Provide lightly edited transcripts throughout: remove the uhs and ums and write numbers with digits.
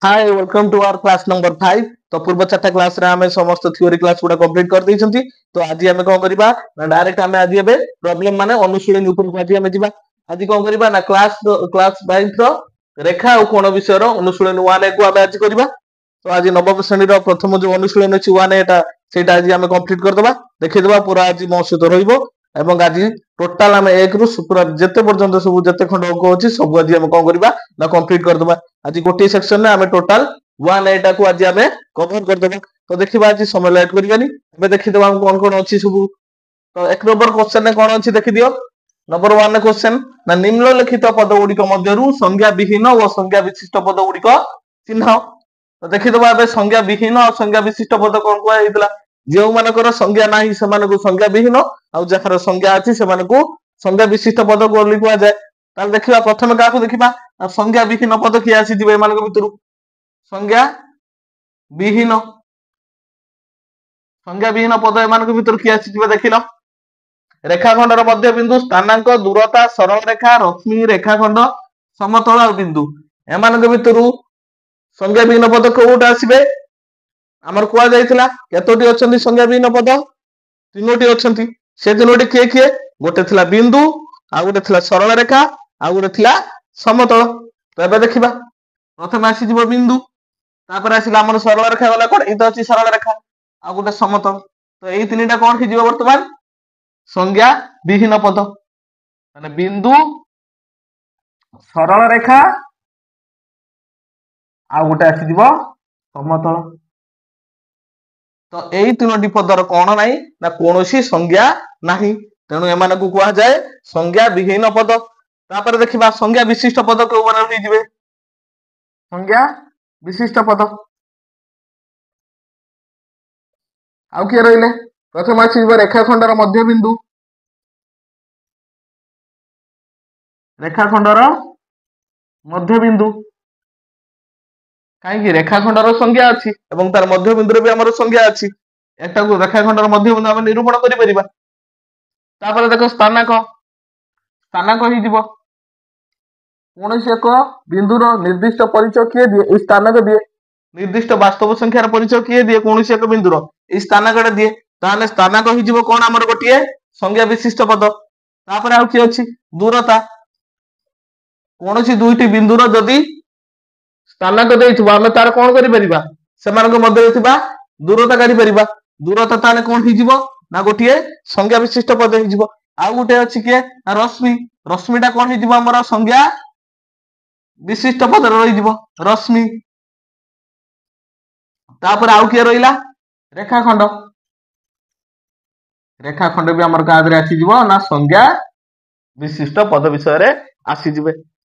Hi welcome to our class number 5। तो पूर्व चार्टा class रे हमें समस्त थ्योरी क्लास गुडा कंप्लीट कर दैछंती। तो आज हमें कोन करबा ना डायरेक्ट हमें आज एबे प्रॉब्लम माने अनुशीलन ऊपर को आज हमें जिबा। आज कोन करबा ना क्लास 5 रो रेखा और कोण विषय रो अनुशीलन 1 को हमें आज करबा। तो आज नवम श्रेणी रो प्रथम जो अनुशीलन अछि 1 एटा सेटा आज हमें कंप्लीट कर देबा। देखि देबा पूरा आज मो सहित रहिबो एवं आज टोटल हमें 1 रु पूरा जते पर्यंत सब जते खंड अंक अछि सब आज हमें कोन करबा ना कंप्लीट कर देबा। आज गोटे सेक्शन में हमें टोटल 1 एटा को आज हमें कवर कर देबा। तो देखिबा आज समय लेट करिबानी एबे देखि देबा हम कोन कोन अछि सब। तो एक नंबर क्वेश्चन ने कोन अछि देखि दियो। नंबर 1 क्वेश्चन ना निम्नलिखित पद गुडी मध्यरु संज्ञा विहीन और संज्ञा विशिष्ट पद गुडी चिन्ह। तो देखि देबा एबे संज्ञा विहीन और संज्ञा विशिष्ट पद कोन को हेतला जेउ मानकर संज्ञा नाही से मानको संज्ञा विहीन और जखर संज्ञा अछि से मानको संज्ञा विशिष्ट पद को लिखवा जाय। ताल देखिबा प्रथम का को देखिबा संज्ञा विहीन पद कि आसी दिबे मानको भितरु संज्ञा विहीन पद एमानको भितरु कि आसी दिबे देखिलो रेखाखंडर मध्य बिंदु स्थानांक दूरता सरल रेखा रश्मि रेखाखंड समतल और बिंदु एमानको भितरु संज्ञा विहीन पद कोउटा आसीबे हमर कुआ जायतिला केतोटी अछंती संज्ञा विहीन पद तीनोटी अछंती से तीनोटी के गोटे थिला बिंदु आ गोटे थिला सरल रेखा आ गोटे थिला समतल। तो एबे देखिबा प्रथम आसी जिवो बिंदु तापर आसिला हमर सरल रेखा वाला कोन इ त अछि सरल रेखा आ गोटे समतल। तो एई तीनटा कोन कि जिवो वर्तमान संज्ञा विहीन पद माने बिंदु सरल रेखा आ गोटे आसी जिवो समतल। तो एई तीनोटी पदर कोन नाही ना कोनोसी संज्ञा नाही तेनु एमानकु कुआ जाय संज्ञा विहीन पद। तापर देखिबा संज्ञा विशिष्ट पद को बना होई जिवे संज्ञा विशिष्ट पद आउ के रहिले प्रथम अछि रेखाखंडर मध्य बिंदु रेखाखंडर मध्य बिंदु काहे कि रेखाखंडर संज्ञा अछि एवं तार मध्य बिंदु भी हमर संज्ञा अछि एटा को रेखाखंडर मध्य बिंदु हम निरूपण करि परिबा। तापर देखो स्थानांक ही जीवो कोनोसी एक बिंदुर निर्दिष्ट परिचय किए दिए इस स्थानक दिए निर्दिष्ट वास्तव संख्यार परिचय किए दिए कोनोसी एक बिंदुर इस स्थानक दिए ताने स्थानक ही जीवो कोन हमर गोटिए संज्ञा विशिष्ट पद। तापर आउ कि अछि दूरता कोनोसी दुईटी बिंदुर जदी स्थानक देइथबा हम तार कोन करि परिबा सेमानक मध्य थिबा दूरता काढी परिबा। दूरता ताने कोन ही जीवो ना गोटिए संज्ञा विशिष्ट पद ही जीवो। आ गोटे अछि के रश्मि रश्मिटा कोन ही जीवो हमर संज्ञा विशिष्ट पद रही जीवो रश्मि। तापर आउ के रहिला रेखाखंड रेखाखंड भी हमर कादरे आसी जीवो ना संज्ञा विशिष्ट पद विषय रे आसी जिवे।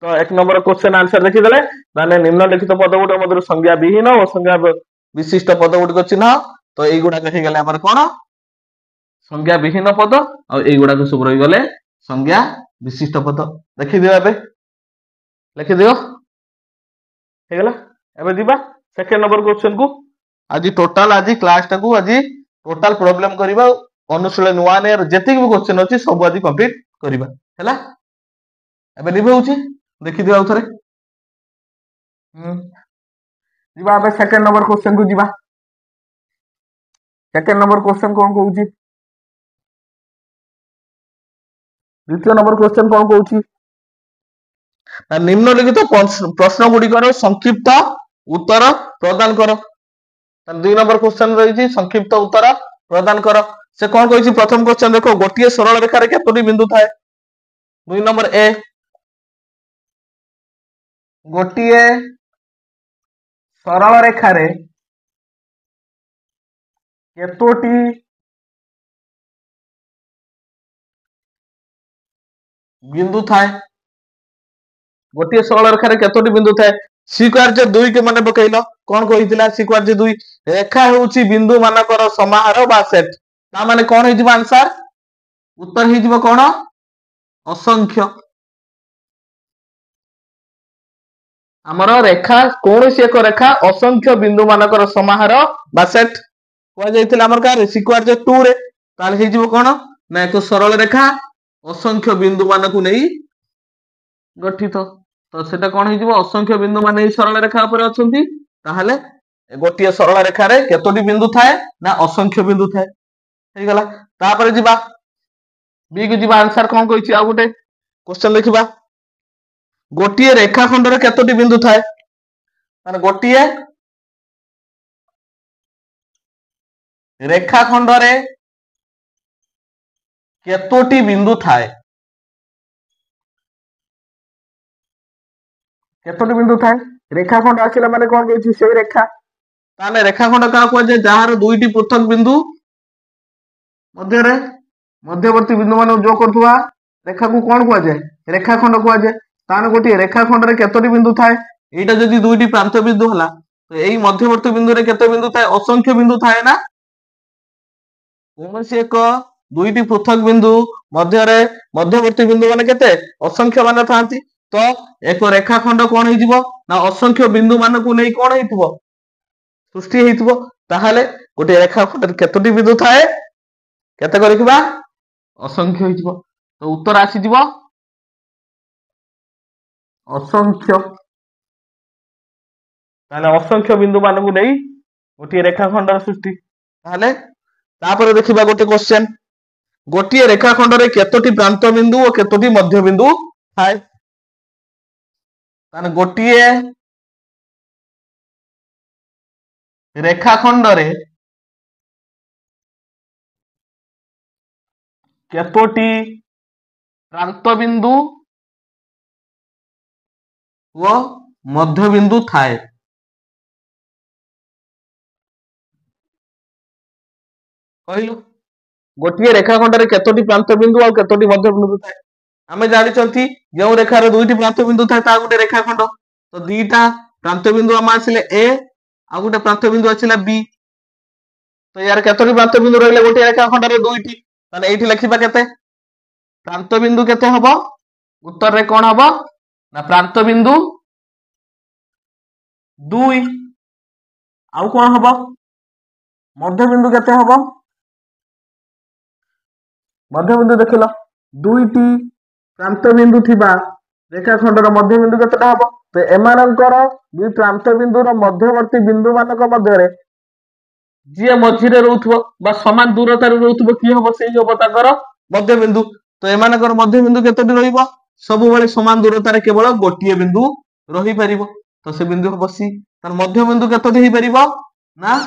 तो एक नंबर क्वेश्चन आंसर देखि देले माने निम्नलिखित पद गुड मधुर संज्ञा विहीन और संज्ञा विशिष्ट पद गुड चिन्ह। तो एई गुडा कहि गेले हमर कोन संज्ञा विहीन पद और एई गुडा को सब रहि गेले संज्ञा विशिष्ट पद। देखि दियो एबे लिखि दियो हे गेला एबे दिबा सेकंड नंबर क्वेश्चन को। आज टोटल आज क्लास टा को आज टोटल प्रॉब्लम करिबा अनुशीलन 1 एर जेति भी क्वेश्चन अछि सब आज कंप्लीट करिबा हैला। एबे लिबे होछि देखि दियो आउथरे दिबा एबे सेकंड नंबर क्वेश्चन को दिबा। सेकंड नंबर क्वेश्चन कोन कहउछि द्वितीय नंबर क्वेश्चन कोन कहउछि निम्नलिखित प्रश्न गुड़िकर संक्षिप्त उत्तर प्रदान कर। दुई नंबर क्वेश्चन रही संक्षिप्त उत्तर प्रदान कर से कौन कही प्रथम क्वेश्चन देखो गोटे सरल रेखा रे केतोटी बिंदु थाए। दुई नंबर ए गोटे सरल रेखा रे केतोटी बिंदु थाए गोटे सरल रेखा रे केतोटी बिंदु थाए। स्वीकार्य 2 के माने पकैलो कोन कहितला स्वीकार्य 2 रेखा होउची बिंदु मानकर समाहार बा सेट ता माने कोन हे जिवो आंसर उत्तर हे जिवो कोन असंख्य। हमर रेखा कोनोसी एक रेखा असंख्य बिंदु मानकर समाहार बा सेट को जायतिला हमर का स्वीकार्य 2 रे ताल हे जिवो कोन ना एक सरल रेखा असंख्य बिंदु मानकु नै गठित। तो सेटा कोन हे जिवो असंख्य बिंदु माने एई सरल रेखा ऊपर अछंती ताहाले गोटिए सरल रेखा रे केतोटी बिंदु थाए ना असंख्य बिंदु थाए हे गला तापर जिबा बी को जिबा आंसर कोन कहिछि आ गुटे क्वेश्चन देखिबा गोटिए रेखाखंड रे केतोटी बिंदु थाए माने गोटिए रेखाखंड रे केतोटी बिंदु थाए केतोटी बिंदु थाए रेखाखंड आसिला माने कोन कहिछि सेई रेखा ताने रेखाखंड का को जे जहार दुईटी पृथक बिंदु मध्य रे मध्यवर्ती बिंदु मान जो करथुवा रेखा को कोन को जाय रेखाखंड को जाय ताने गोटी रेखाखंड रे केतोटी बिंदु थाए एटा जदी दुईटी प्रांत बिंदु हला तो एई मध्यवर्ती बिंदु रे केते बिंदु थाए असंख्य बिंदु थाए ना कोनोसी एक दुईटी पृथक बिंदु मध्य रे मध्यवर्ती बिंदु माने केते असंख्य मान थांती तो एक रेखाखंड कोन हे जिवो ना असंख्य बिंदु मान को नै कोन हेतिबो सृष्टि हेतिबो ताहाले गोटे रेखाखंड रे केतोटी बिंदु थाए केते करिखबा असंख्य हेतिबो तो उत्तर आसी जिवो असंख्य ताले असंख्य बिंदु मान को नै गोटे रेखाखंड र सृष्टि ताहाले तापर देखिबा गोटे क्वेश्चन गोटे रेखाखंड रे केतोटी प्रांत बिंदु और केतोटी मध्य बिंदु थाए ताने गोटे रेखाखंड रे केतोटी प्रांत बिंदु व मध्य बिंदु थाए कहलु गोटे रेखाखंड रे केतोटी प्रांत बिंदु और केतोटी मध्य बिंदु थाए आमे जानि चंती जो रेखा रे दुईटी प्रांत बिंदु थाए ता गोटे रेखाखंड तो दीटा प्रांत बिंदु आम आसिले ए आ गोटे प्रांत बिंदु आसिला बी तो यार केतोटी प्रांत बिंदु रहिले गोटे रेखाखंड रे दुईटी ताने एठी लिखिबा केते प्रांत बिंदु केते हबो उत्तर रे कोन हबो ना प्रांत बिंदु 2 आउ कोन हबो मध्य बिंदु केते हबो मध्य बिंदु देखिलो दुईटी प्रांत बिंदु थिबा रेखाखंड रो मध्य बिंदु केतेटा हबो तो एमानकर दुई प्रांत बिंदु रो मध्यवर्ती बिंदु मानक मध्य रे जे मझी रे रहउथबो बा समान दूरता रे रहउथबो की हबो सेई हबो ताकर मध्य बिंदु तो एमानकर मध्य बिंदु केतेटी रहिबो सब बेले समान दूरता रे केवल गोटिए बिंदु रही परिबो तो से बिंदु हबो सी तार मध्य बिंदु केतेटी हे परिबो ना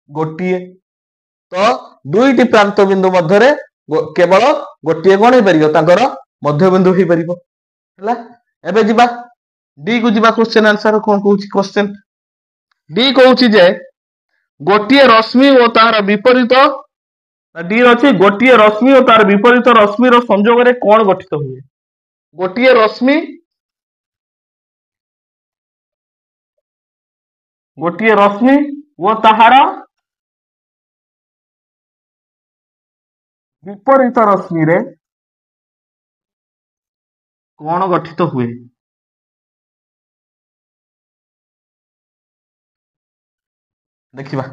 गोटिए तो दुईटी प्रांत बिंदु मध्य रे केवल गोटिए कोन हे परिबो ताकर मध्य बिंदु हे परिबो हला एबे जिबा डी को जिबा क्वेश्चन आंसर कोन कहूची क्वेश्चन डी कहूची जे गोटिए रश्मि ओ तार विपरीत डी अछि गोटिए रश्मि ओ तार विपरीत रश्मि रो संयोग रे कोन गठित हुए गोटिए रश्मि ओ ताहार विपरीत रश्मि रे कोन गठित हुए देखिबा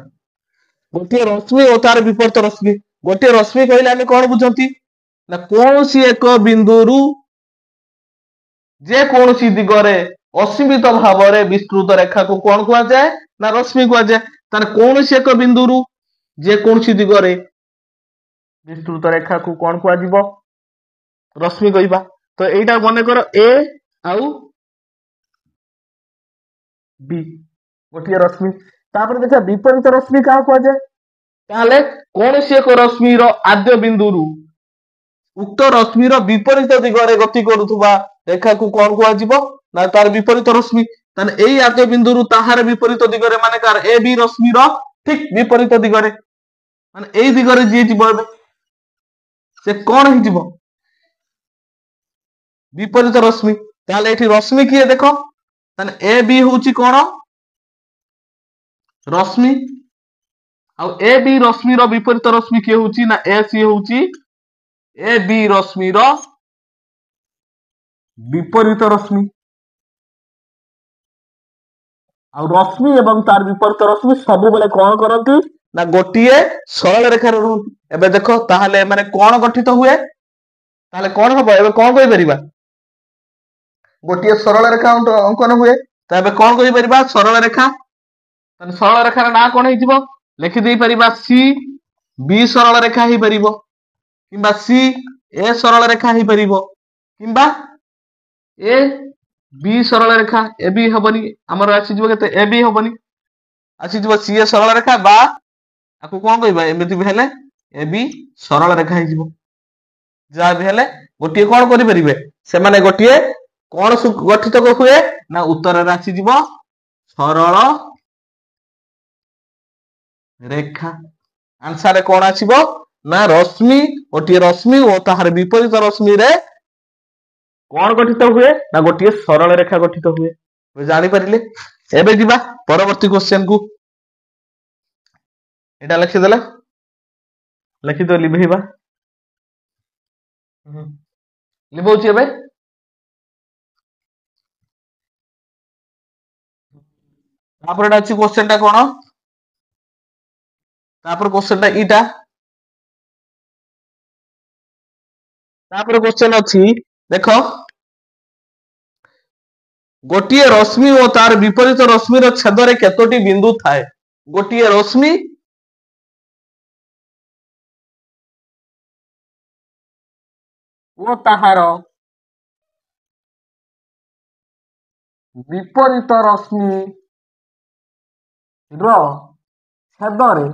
गोटे रश्मि और तार विपरीत रश्मि गोटे रश्मि कहले आमे कोन बुझंती ना कोनोसी एक बिंदुरु जे कोनोसी दिगरे असीमित भावरे विस्तृत रेखा को कोन कुआ जाय ना रश्मि कुआ जाय ताने कोनोसी एक बिंदुरु जे कोनोसी दिगरे विस्तृत रेखा को कोन कुआ जिवो रश्मि कहिबा तो एटा मने करो ए आउ बी गोटे रश्मि तापर देखा विपरीत रश्मि का कुआ जाय ताले कोनोसी एक रश्मि रो आद्य बिंदुरु उक्त रश्मि रो विपरीत दिगरे गति करूथबा रेखा को कोन कुआ जिवो ना तार विपरीत रश्मि ताने एई आद्य बिंदुरु ताहार विपरीत दिगरे माने कार ए बी रश्मि रो ठीक विपरीत दिगरे माने एई दिगरे जे जिवो से कोन हि जिवो विपरीत रश्मि ताले एठी रश्मि किए देखो ताने ए बी होची कोन रश्मि आ ए बी रश्मि रो विपरीत रश्मि के होची ना ए सी होची ए बी रश्मि रो विपरीत रश्मि आ रश्मि एवं तार विपरीत रश्मि सब बेले कोन करंती ना गोटिए सरल रेखा रे रहंती एबे देखो ताहाले माने कोन गठित हुए ताहाले कोन हबो एबे कोन कहि परिबा गोटे सरल रेखा अंकन हुए तबे कौन कहि परिबा सरल रेखा तने सरल रेखार ना कौन हेतिबो लिखि देई परिबा सी बी सरल रेखा ही परिबो किंबा सी ए सरल रेखा ही परिबो किंबा ए बी सरल रेखा ए बी हबनी हमर आसी जबो केते ए बी हबनी आसी जबो सी ए सरल रेखा बा आकु कोन कहबा एमिति भी हेले ए बी सरल रेखा ही जबो जा भी हेले गोटिए कोन करि परिबे से माने गोटिए कोन गठित को हुए ना उत्तर राशि जीव सरल रेखा आंसर कौन आसीबो ना रश्मि गोटे रश्मि और ताहार विपरीत रश्मि रे कौन गठित हुए ना गोटे सरल रेखा गठित हुए जानि परिले एबे दिबा परवर्ती क्वेश्चन को एटा लिखि देला लिखि दो लिभेबा लिबोची एबे तापर एटा अछि क्वेश्चन टा कोन तापर क्वेश्चन टा इटा तापर क्वेश्चन अछि देखो गोटिए रश्मि और तार विपरीत रश्मि रो छेद रे केतोटी बिंदु थाए गोटिए रश्मि ओ ताहार विपरीत रश्मि रो छेद रे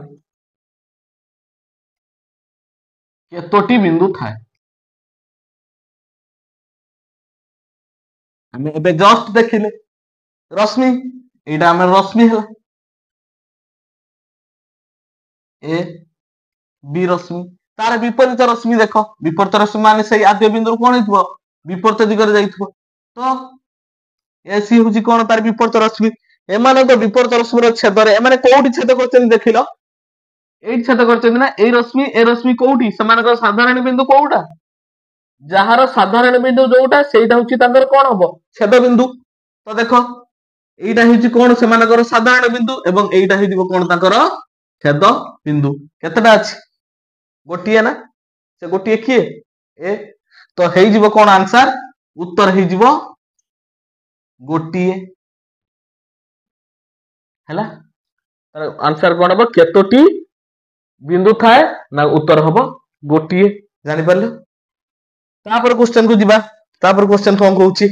केतोटी बिंदु थाए हमें एबे जस्ट देखिले रश्मि एटा हमें रश्मि है ए बी रश्मि तार विपरीत रश्मि देखो विपरीत रश्मि माने सही आद्य बिंदु कोन हितबो विपरीत दिगरे जाइथबो तो ए सी होची कोन तार विपरीत रश्मि एमाने तो विपरीत रश्मि रो छेद रे एमाने कोउठी छेद करछन देखिलो एई छेद करछन ना ए रश्मि कोउठी समानकर साधारण बिंदु कोउटा जहार साधारण बिंदु जोटा सेटा होची तांकर कोन हबो छेद बिंदु तो देखो एटा होची कोन समानकर साधारण बिंदु एवं एटा होइदिबो कोन तांकर छेद बिंदु केतेटा अछि गोटिए ना से गोटिए किए ए तो हेइ जिवो कोन आंसर उत्तर हेइ जिवो गोटिए हैला तार आंसर कोन हबो केतोटी बिंदु थाए ना उत्तर हबो गोटिए जानि परले तापर क्वेश्चन को दिबा तापर क्वेश्चन कोन कहूची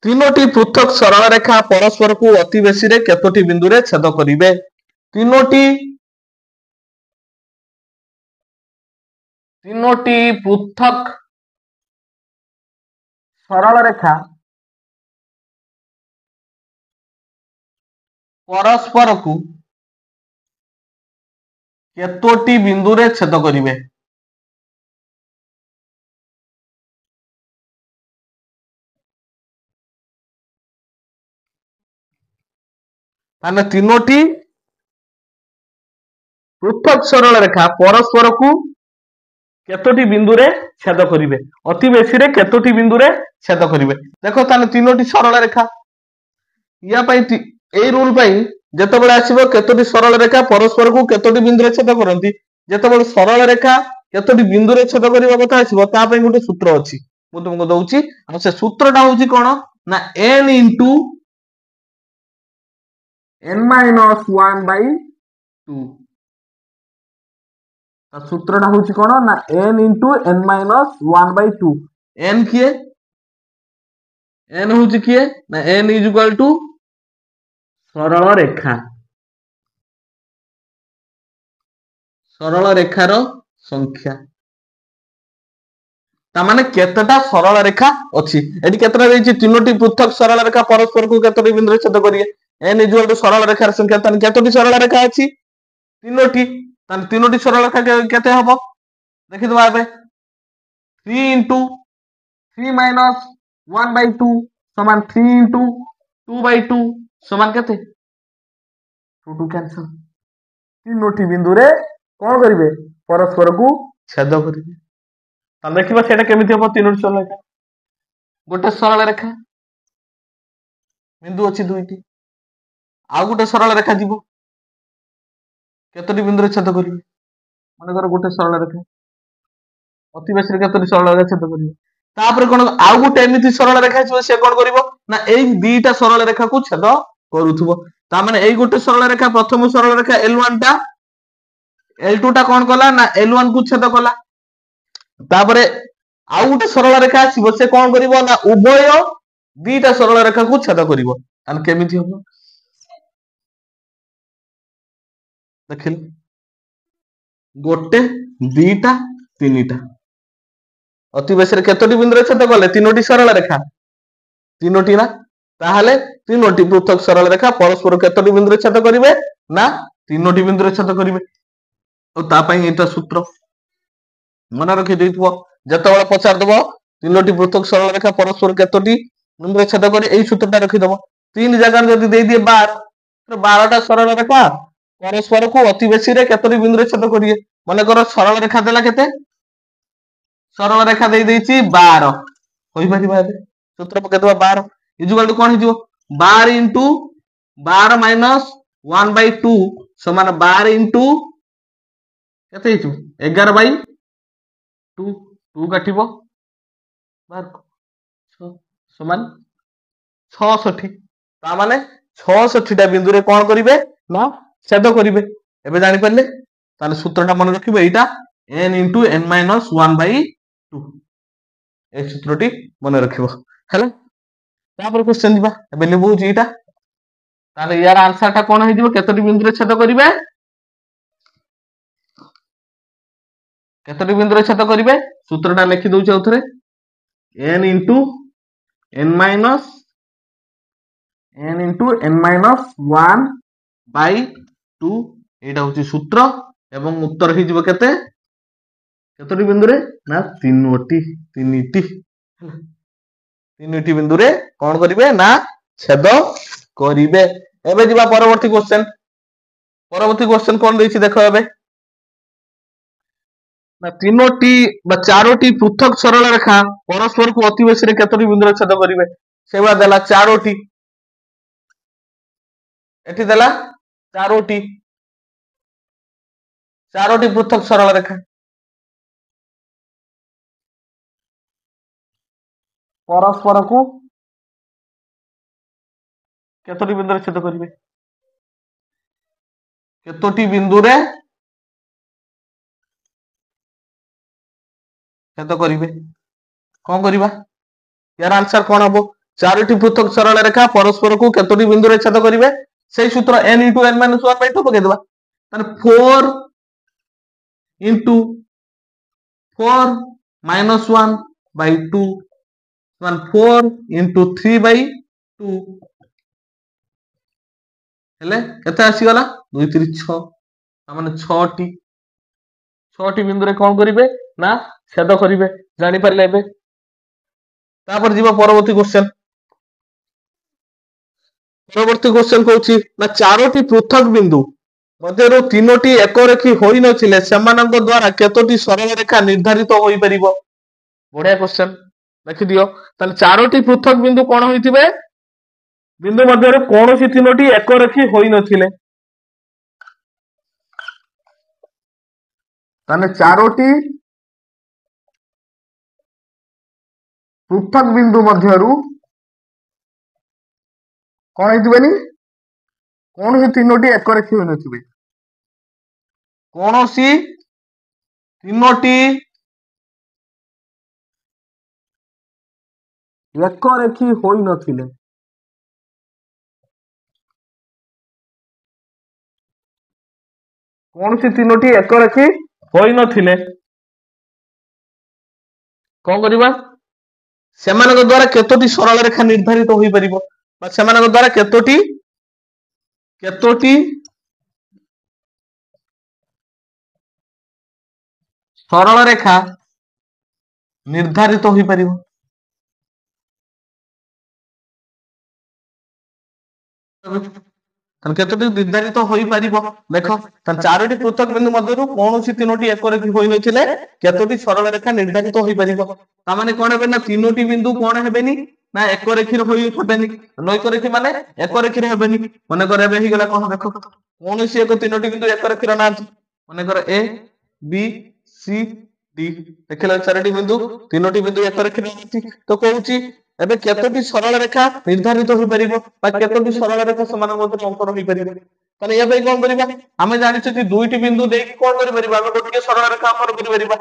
तीनोटी पृथक सरल रेखा परस्पर को अति बेसी रे केतोटी बिंदु रे छेद करिवे तीनोटी पृथक सरल रेखा परस्पर को केतोटी बिंदु रे छेद करिवे ताने तीनोटी पृथक सरल रेखा परस्पर को केतोटी बिंदु रे छेद करिवे अति बेसी रे केतोटी बिंदु रे छेद करिवे देखो ताने तीनोटी सरल रेखा या पई ए रूल पई जेतेबेले आसीबो केतोटी सरल रेखा परस्पर को केतोटी बिंदु रे छेद करंती जेतेबेले सरल रेखा केतोटी बिंदु रे छेद करिवा कथा आसीबो ता पई गोटे सूत्र अछि मु तुमको दउची आ से सूत्रटा होची कोन ना n into n minus 1 by 2 सूत्रटा होची कोन ना n into n minus 1 by 2 n किए n होची किए ना n is equal to सरल रेखार संख्या तामाने केतटा सरल रेखा अछि एटी केतटा देछि तीनोटी पृथक सरल रेखा परस्पर को केतटी बिंदु रे छेद करिए n इज इक्वल टू सरल रेखार संख्या तान केतटी सरल रेखा अछि तीनोटी तान तीनोटी सरल रेखा केते हबो देखि दबा एबे 3 into 3 minus 1 by 2 समान 3 into 2 by 2 समान केते 2 2 कैंसिल तीनोटी बिंदु रे कोन करिवे परस्पर को छेद करिवे तान देखिबा सेटा केमिति हबो तीनोटी सरल रेखा गोटे सरल रेखा बिंदु अछि दुईटी आ गोटे सरल रेखा जीवो केतोटी बिंदु रे छेद करिवे माने कर गोटे सरल रेखा अति बेसी रे केतोटी सरल रेखा छेद करिवे तापर कोन आउ गुटे एमिति सरल रेखा छै से कोन करिवो ना एई दीटा सरल रेखा को छेद करूथबो ता माने एई गुटे सरल रेखा प्रथम सरल रेखा L1 टा L2 टा कोन कला ना L1 को छेद कला तापरे आउ गुटे सरल रेखा आसीबो से कोन करिवो ना उभय दीटा सरल रेखा को छेद करिवो तान केमिति होबो देखिल गोटे दीटा तीनटा अति बेसी रे केतोटी बिंदु रे छेद कले तीनोटी सरल रेखा तीनोटी ना ताहले तीनोटी पृथक सरल रेखा परस्पर केतोटी बिंदु रे छेद करिवे ना तीनोटी बिंदु रे छेद करिवे ओ ता पई एटा सूत्र मन रखि देइतबो जतबेला पचार दबो तीनोटी पृथक सरल रेखा परस्पर केतोटी बिंदु रे छेद करे एई सूत्रटा रखि दबो तीन जगह जदी देई दिए 12 तो 12 टा सरल रेखा परस्पर को अति बेसी रे केतोटी बिंदु रे छेद करिए माने कर सरल रेखा देला केते सरल रेखा दे देछि 12 होई परिबा एबे सूत्र पके दबा 12 इजुअल टू कोन हिजो 12 * 12 - 1/2 समान 12 * केते हिजो 11/2 2 काटिबो 12 समान 66 ता माने 66 टा बिंदु रे कोन करिवे ना छेद करिवे एबे जानि परले ताले सूत्रटा मन रखिबो एटा n * n - 1/2 ए सूत्रटी मन रखिबो हैला तापर क्वेश्चन दिबा एबे लेबो जीटा ताले यार आंसर टा कोन हे दिबो केतोटी बिंदु रे छेद करिवे केतोटी बिंदु रे छेद करिवे सूत्रटा लिखि दउछ उथरे n * n - (1/2) एटा होची सूत्र एवं उत्तर हि जिवो केते केतोटी बिंदु रे ना तीनोटी बिंदु रे कोन करिवे ना छेद करिवे एबे जिबा परवर्ती क्वेश्चन कोन देछि देखो एबे ना तीनोटी बा चारोटी पृथक सरल रेखा परस्पर को अति बेसी रे केतोटी बिंदु रे छेद करिवे सेबा देला चारोटी एठी देला चारोटी पृथक सरल रेखा परस्पर को केतोटी बिंदु रे छेद करिवे केतोटी बिंदु रे छेद करिवे कोन करिवा यार आंसर कोन हबो चारोटी पृथक सरल रेखा परस्पर को केतोटी बिंदु रे छेद करिवे सेही सूत्र n * n - 1/2 पके देबा ताने 4 * 4 - 1/2 मान 4 * 3/2 हेले केते आसी गला 2 3 6 माने 6 टी बिंदु रे कोन करिवे ना छेद करिवे जानि परले एबे तापर जीवा परवर्ती क्वेश्चन कहूची ना चारोटी पृथक बिंदु मध्यरु तीनोटी एक रेखी होई नथिले सेमानक द्वारा केतोटी सरल रेखा निर्धारित होई परिबो बढ़िया क्वेश्चन देखि दियो ताले चारोटी पृथक बिंदु कोन होइथिबे बिंदु मध्यरु कोनोसी तीनोटी एक रेखी होई नथिले ताने चारोटी पृथक बिंदु मध्यरु कोन होइथिबेनी कोनोसी तीनोटी एक रेखी होई नथिबे कोनोसी तीनोटी एक रेखी होई नथिले कोनोसी तीनोटी एक रेखी होई नथिले कोन करिबा सेमानक द्वारा केतोटी सरल रेखा निर्धारित होई परिबो बा सेमानक द्वारा केतोटी सरल रेखा निर्धारित होई परिबो तन केतोटी निर्धारित होई परिबो देखो तन चारोटी पृथक बिंदु मध्यरु कोनोसी तीनोटी एक रेखी होई नथिले केतोटी सरल रेखा निर्धारित होई परिबो ता माने कोन हेबे ना तीनोटी बिंदु कोन हेबेनी ना एक रेखी होई हेबेनी नैक रेखी माने एक रेखी हेबेनी माने करे हेबे हि गेला कोन देखो कोनोसी एक तीनोटी बिंदु एक रेखी ना माने करे ए बी सी D ଦେଖିଲ ଚାରିଟି ବିନ୍ଦୁ ତିନୋଟି ବିନ୍ଦୁ ଏକ ରେଖାରେ ଅଛି ତ କହୁଛି ଏବେ କେତୋଟି ସରଳ ରେଖା ନିର୍ଦ୍ଧାରିତ ହୋଇପାରିବ ବା କେତୋଟି ସରଳ ରେଖା ସେମାନଙ୍କ ମଧ୍ୟରେ ଅଙ୍କନ ହୋଇପାରିବ ତାହେଲେ ଏ ପାଇଁ କଣ କରିବା ଆମେ ଜାଣିଛୁ ଯେ ଦୁଇଟି ବିନ୍ଦୁ ଦେଇକି କଣ କରିପାରିବା ଆମେ ଗୋଟିଏ ସରଳ ରେଖା ଅଙ୍କନ କରିପାରିବା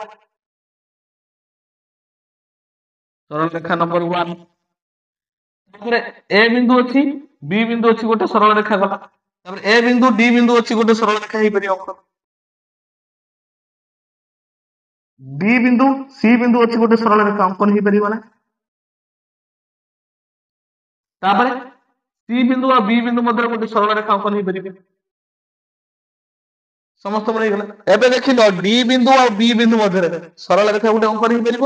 ସରଳ ରେଖା ନମ୍ବର 1 ତାପରେ A ବିନ୍ଦୁ ଅଛି B ବିନ୍ଦୁ ଅଛି ଗୋଟେ ସରଳ ରେଖା ଗଲା ତାପରେ A ବିନ୍ଦୁ D ବିନ୍ଦୁ ଅଛି ଗୋଟେ ସରଳ ରେଖା ହେଇପାରିବ ଅଙ୍କନ D ବିନ୍ଦୁ C ବିନ୍ଦୁ ଅଛି ଗୋଟେ ସରଳ ରେଖା ଅଙ୍କନ ହେଇପାରିବ ନା ତାପରେ C ବିନ୍ଦୁ ଆଉ B ବିନ୍ଦୁ ମଧ୍ୟରେ ଗୋଟେ ସରଳ ରେଖା ଅଙ୍କନ ହେଇପାରିବ ସମସ୍ତ ହେଇଗଲା ଏବେ ଦେଖିଲ D ବିନ୍ଦୁ ଆଉ B ବିନ୍ଦୁ ମଧ୍ୟରେ ସରଳ ରେଖା ଗୋଟେ ଅଙ୍କନ ହେଇପାରିବ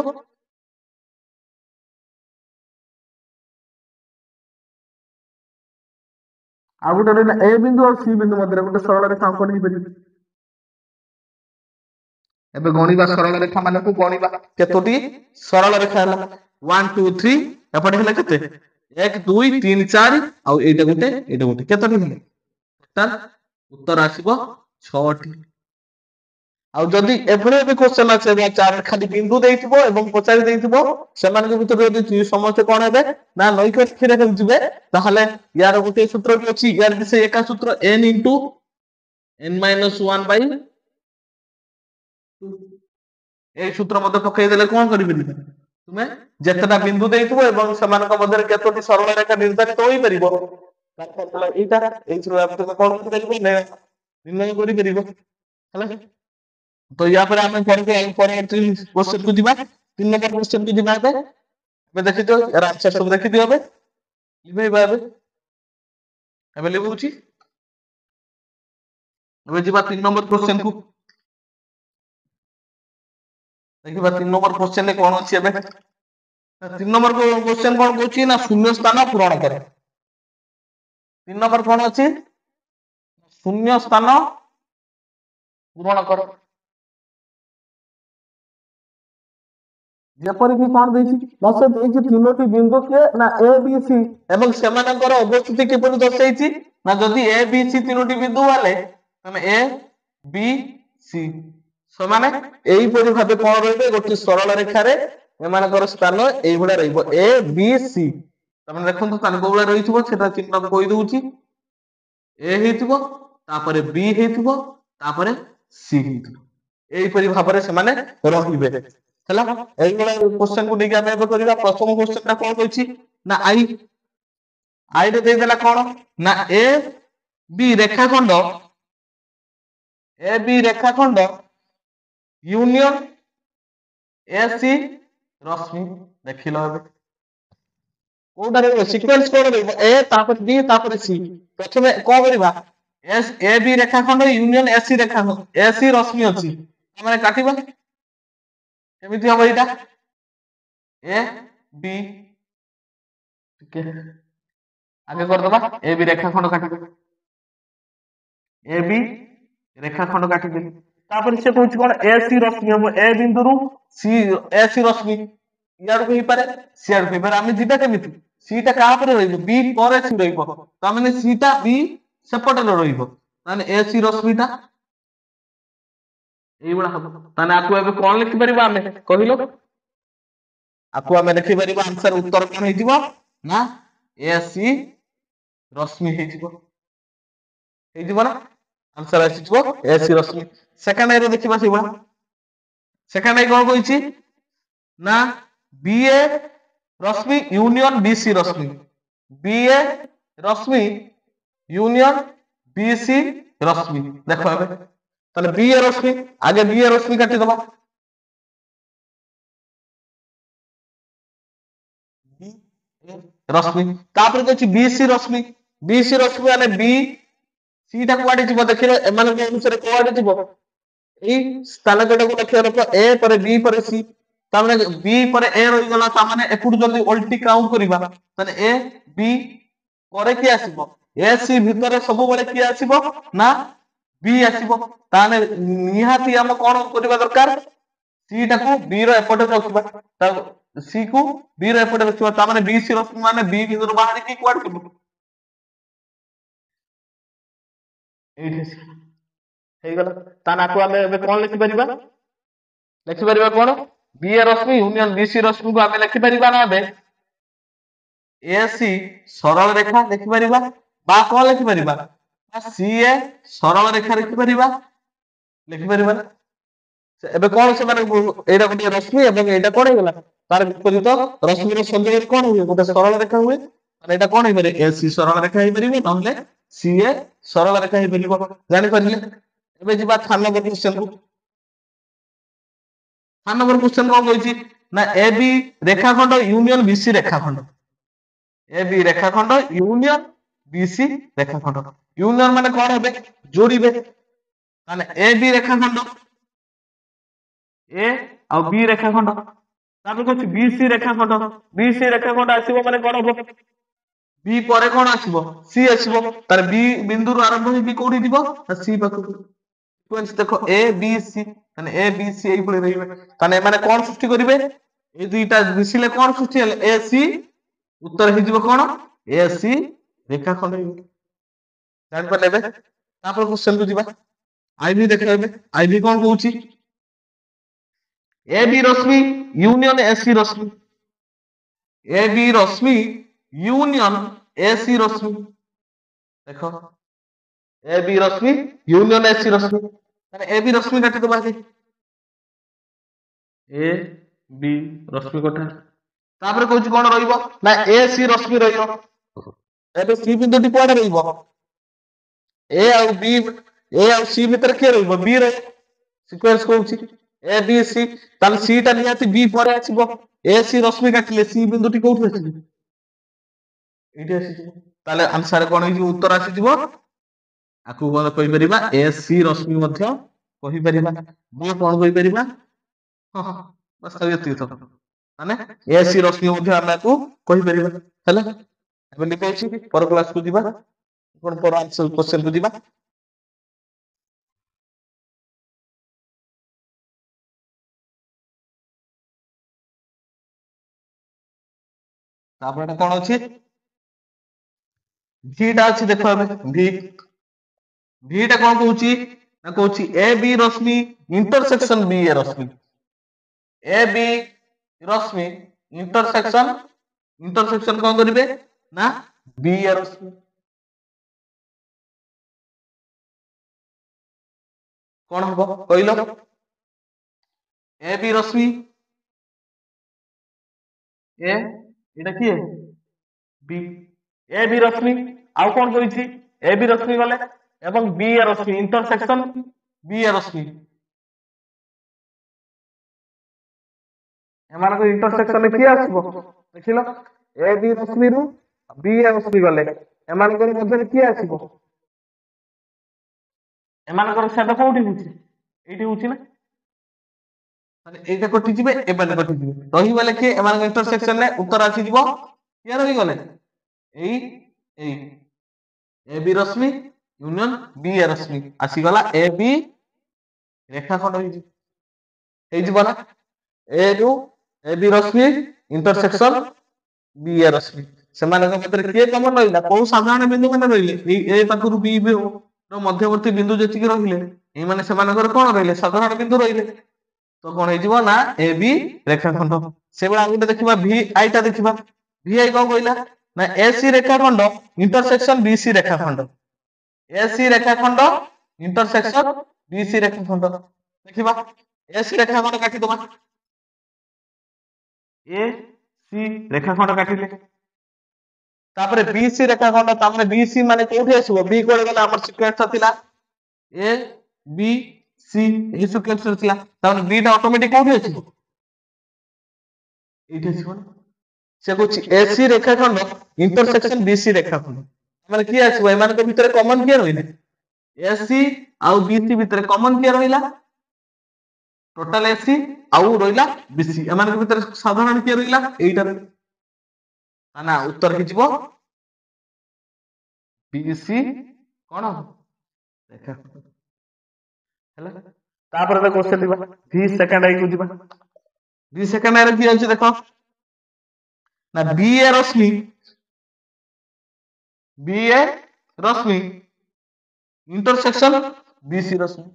ଆଉ ଗୋଟେ ରହିଲା A ବିନ୍ଦୁ ଆଉ C ବିନ୍ଦୁ ମଧ୍ୟରେ ଗୋଟେ ସରଳ ରେଖା ଅଙ୍କନ ହେଇପାରିବ ଏବେ ଗଣିବା ସରଳ ରେଖା ମାନଙ୍କୁ ଗଣିବା କେତୋଟି ସରଳ ରେଖା ହେଲା 1 2 3 ଏପଟେ ହେଲା କେତେ 1 2 3 4 ଆଉ ଏଇଟା ଗୋଟେ କେତୋଟି ହେଲେ ଟୋଟାଲ ଉତ୍ତର ଆସିବ 6ଟି ଆଉ ଯଦି ଏଭଳି ବି କ୍ୱେଶ୍ଚନ ଅଛି ଚାରି ଖାଲି ବିନ୍ଦୁ ଦେଇଥିବ ଏବଂ ପଚାରି ଦେଇଥିବ ସେମାନଙ୍କ ଭିତରୁ ଯଦି ସମସ୍ତେ କଣ ହେବେ ନା ନୈକ ରେଖାରେ ଯିବେ ତାହେଲେ ୟାର ଗୋଟେ ସୂତ୍ର ବି ଅଛି ୟାର ବି ସେ ଏକା ସୂତ୍ର n * n-1 এই সূত্র মধ্যে পকাই দেলে কোন করিবে তুমি যেতটা বিন্দু দেইଥିବ এবং সেମାନଙ୍କ ମଧ୍ୟରେ କେତୋଟି ସରଳ ରେଖା ନିର୍ଦ୍ଧାରିତ ହୋଇ ପାରିବ ତାର এইটা এইଥିରୁ ଆମେ କୋନ କରିପାରିବ ନିର୍ଣ୍ଣୟ କରିପାରିବ ହେଲା ତ ୟା ପରେ ଆମେ ପରବର୍ତ୍ତୀ କ୍ୱେଶ୍ଚନ କୁ ଯିବା 3 ନମ୍ବର କ୍ୱେଶ୍ଚନ କୁ ଯିବା ଏବେ ଦେଖିଦିଅ ଏର ଆନ୍ସର ସବୁ ଦେଖିଦିଅ ଏବେ ଲିଭେଇବା ଏବେ ଲିଭୁଛି ଏବେ ଯିବା 3 ନମ୍ବର କ୍ୱେଶ୍ଚନ କୁ देखिबा 3 नंबर क्वेश्चन रे कोन अछि एबे 3 नंबर क्वेश्चन कोन कहूची ना शून्य स्थान पूरण करे 3 नंबर कोन अछि शून्य स्थान पूरण कर जेपरि कि कोन दैछि मसे दैछि तीनोटी बिंदु के ना A B C एवं सेमानकर अवस्थिति किपरि दर्शाइछि ना जदि A B C तीनोटी बिंदु वाले तमे A B C समान एई परि भाबे कोन रहबे गोटी सरल रेखा रे एमानकर स्थान एई भडा रहइबो A B C तमे देखंतु तान कोबला रहिथिबो सेटा चिन्ह कोइ दउछि A हेतिबो तापरे B हेतिबो तापरे C हेतिबो एई परि भाबरे से माने रहिबे हला एई भडा क्वेश्चन को देखि आमे କରିବା प्रथम क्वेश्चन ता कोन कहछि ना I रे देइ देला कोन ना A B रेखाखंड A B रेखाखंड यूनियन AC रश्मि देखिलो ଏବେ कोडा रे सीक्वेंस कोन रहइबो A तापर B तापर C प्रथमे कोन करिबा S A B रेखाखंड यूनियन AC रेखाखंड AC रश्मि अछि हमरे काटिबा केमिति हम एटा A B के आगे कर दबा A B रेखाखंड काटि A B रेखाखंड काटि दे तापर से कहूछ कोन AC रश्मि हम A बिंदु C AC रश्मि यार को ही पारे सियार को पारे हम जिबा केमिति C टा कहा पर रहइबो B पर C रहइबो त माने C टा B सेपट रहइबो माने AC रश्मि टा एई बडा हबो ताने आकु एबे कोन लिखि परिबा हमें कहिलो आकु हमें लिखि परिबा आंसर उत्तर कोन हेजिबो ना AC रश्मि हेजिबो ना आंसर आसीजिबो AC रश्मि सेकंड एरो देखिबा सेबा सेकंड ए कोन कहिछि ना BA रश्मि यूनियन BC रश्मि BA रश्मि यूनियन BC रश्मि देखो एबे ताले BA रश्मि आगे BA रश्मि काटि दबा रश्मि तापर कहछि BC रश्मि माने B C टा कुआडे जिवो देखिलो एमान के अनुसार कुआडे जिवो एई स्थान जोटा को लक्ष्य रख A पर B पर C तामाने B पर A रहि गला तामाने एपुड जल्दी उल्टी काउंट करिबा ताने A B करे कि आसीबो A C भितरे सब बळे कि आसीबो ना B आसीबो ताने निहाती हम कोन करिबा दरकार C टा को B रो एपटे रखबा ता C को B रो एपटे रखबा तामाने B C रश्मि माने B भितर बाहर कि कुआड करबो एठी हे गला ताना को हमें एबे कोन लिखि परिबा लिखि परिबा कोन B A Rashmi union B C रश्मि को आमे लिखि परिबा ना बे ए सी सरल रेखा लिखि परिबा बा कोन लिखि परिबा सी ए सरल रेखा लिखि परिबा लिखि परिबा एबे कोन से माने एटा गोटे रश्मि एवं एटा कोन हेगला तार विपरीत रश्मि रो संयोग कोन हुए गोटे सरल रेखा हुए माने एटा कोन हे पारे ए सी सरल रेखा हे परिबो नहले सी ए सरल रेखा हे परिबो जानि परिले एबे जिबा 3 नंबर क्वेश्चन को 3 नंबर क्वेश्चन कोन होइछि ना ए बी रेखाखंड यूनियन बी सी रेखाखंड ए बी रेखाखंड यूनियन बी सी रेखाखंड यूनियन माने कोन हेबे जोड़ीबे माने ए बी रेखाखंड ए आ बी रेखाखंड तापर कहछि बी सी रेखाखंड आसीबो माने कोन हबो बी परे कोन आसीबो सी आसीबो तार बी बिंदु रु आरंभ होई बी कोठी दिबो सी पाखु सीक्वेंस देखो ए बी सी माने ए बी सी एई पळे रहिबे ताने माने कोन सृष्टि करिवे ए दुईटा मिसिले कोन सृष्टि हले ए सी उत्तर हि दिबो कोन ए सी रेखाखंड जान पर लेबे तापर क्वेश्चन को दिबा आईवी देखबे आईवी कोन कहूची ए बी रश्मि यूनियन ए सी रश्मि ए बी रश्मि यूनियन ए सी रश्मि देखो ए बी रश्मि यूनियन ए सी रश्मि माने ए बी रश्मि काटी दबा के ए बी रश्मि कटा तापर कहूची कोन रहिबो ना ए सी रश्मि रहिबो एबे सी बिंदुटी कोड रहिबो ए आ सी भीतर के रहिबो बी रे सीक्वेंस कहूची ए बी सी ताल सी टा नियाती बी परे आसीबो ए सी रश्मि काटिले सी बिंदुटी कोठी आसीबो एठी आसीबो ताले आंसर कोन होई उत्तर आसी दिबो आकु कोन कहि परिबा ए सी रश्मि मध्य कहि परिबा बा कोन कहि परिबा हां बस यति तो माने ए सी रश्मि मध्य हमकु कहि परिबा हैला एबे लिखैछि पर क्लास को दिबा कोन पर आंसर क्वेश्चन को दिबा तापर कोन अछि v टा अछि देखो एबे v टा कोन कहूची ना कहूची ए बी रश्मि इंटरसेक्शन बी ए रश्मि ए बी रश्मि इंटरसेक्शन कोन करिवे ना बी ए रश्मि कोन हबो कहिलो ए बी रश्मि ए एटा की है बी ए बी रश्मि आउ कोन कहिछि ए बी रश्मि गले एवं B A Rashmi intersection B A रश्मि एमान को इंटरसेक्शन में की आसीबो देखिलो ए बी रश्मि रु बी ए रश्मि गले एमान को मध्य की आसीबो एमान को सेद कोठी होछि एठी होछि ना माने एटा कटि जिबे एबाने कटि जिबे रहि गले के एमान इंटरसेक्शन ले उत्तर आसी जिवो किया रहि गले एई ए बी रश्मि यूनियन बी ए रश्मि आसी गला ए बी रेखाखंड होई जिवो ना ए रु ए बी रश्मि इंटरसेक्शन बी ए रश्मि सेमान मध्य के कमन रहिला को साधारण बिंदु माने रहिले ए पाखरु बी रो मध्यवर्ती बिंदु जेति के रहिले ए माने सेमानकर कोन रहिले साधारण बिंदु रहिले तो कोन हे जिवो ना ए बी रेखाखंड से बेला आगुटे देखिबा वी आई टा देखिबा वी आई कोन कहिला ना ए सी रेखाखंड इंटरसेक्शन बी सी रेखाखंड ए सी रेखाखंड इंटरसेक्शन बी सी रेखाखंड देखिबा ए सी रेखाखंड काटी दबा ए सी रेखाखंड काटिले तापरे बी सी रेखाखंड तापरे बी सी माने कोठी आसीबो बी कोड गला हमर सीक्वेंस थिला A B C A sequence थिला तापरे बी टा ऑटोमेटिक कोठी आसीबो एठी आसीबो से कुछ ए सी रेखाखंड इंटरसेक्शन बी सी रेखाखंड माने की आसीबो ए माने के भीतर कॉमन किया रहिला ए सी आ बी सी भीतर कॉमन किया रहिला टोटल ए सी आउ रहिला बी सी ए माने के भीतर साधारण किया रहिला एटा ना उत्तर कि जिवो बीसी कोन देखा हैला तापर तो क्वेश्चन दिबा 20 सेकंड आई को दिबा 20 सेकंड रे की अछि देखो ना B A Rashmi intersection B C Rashmi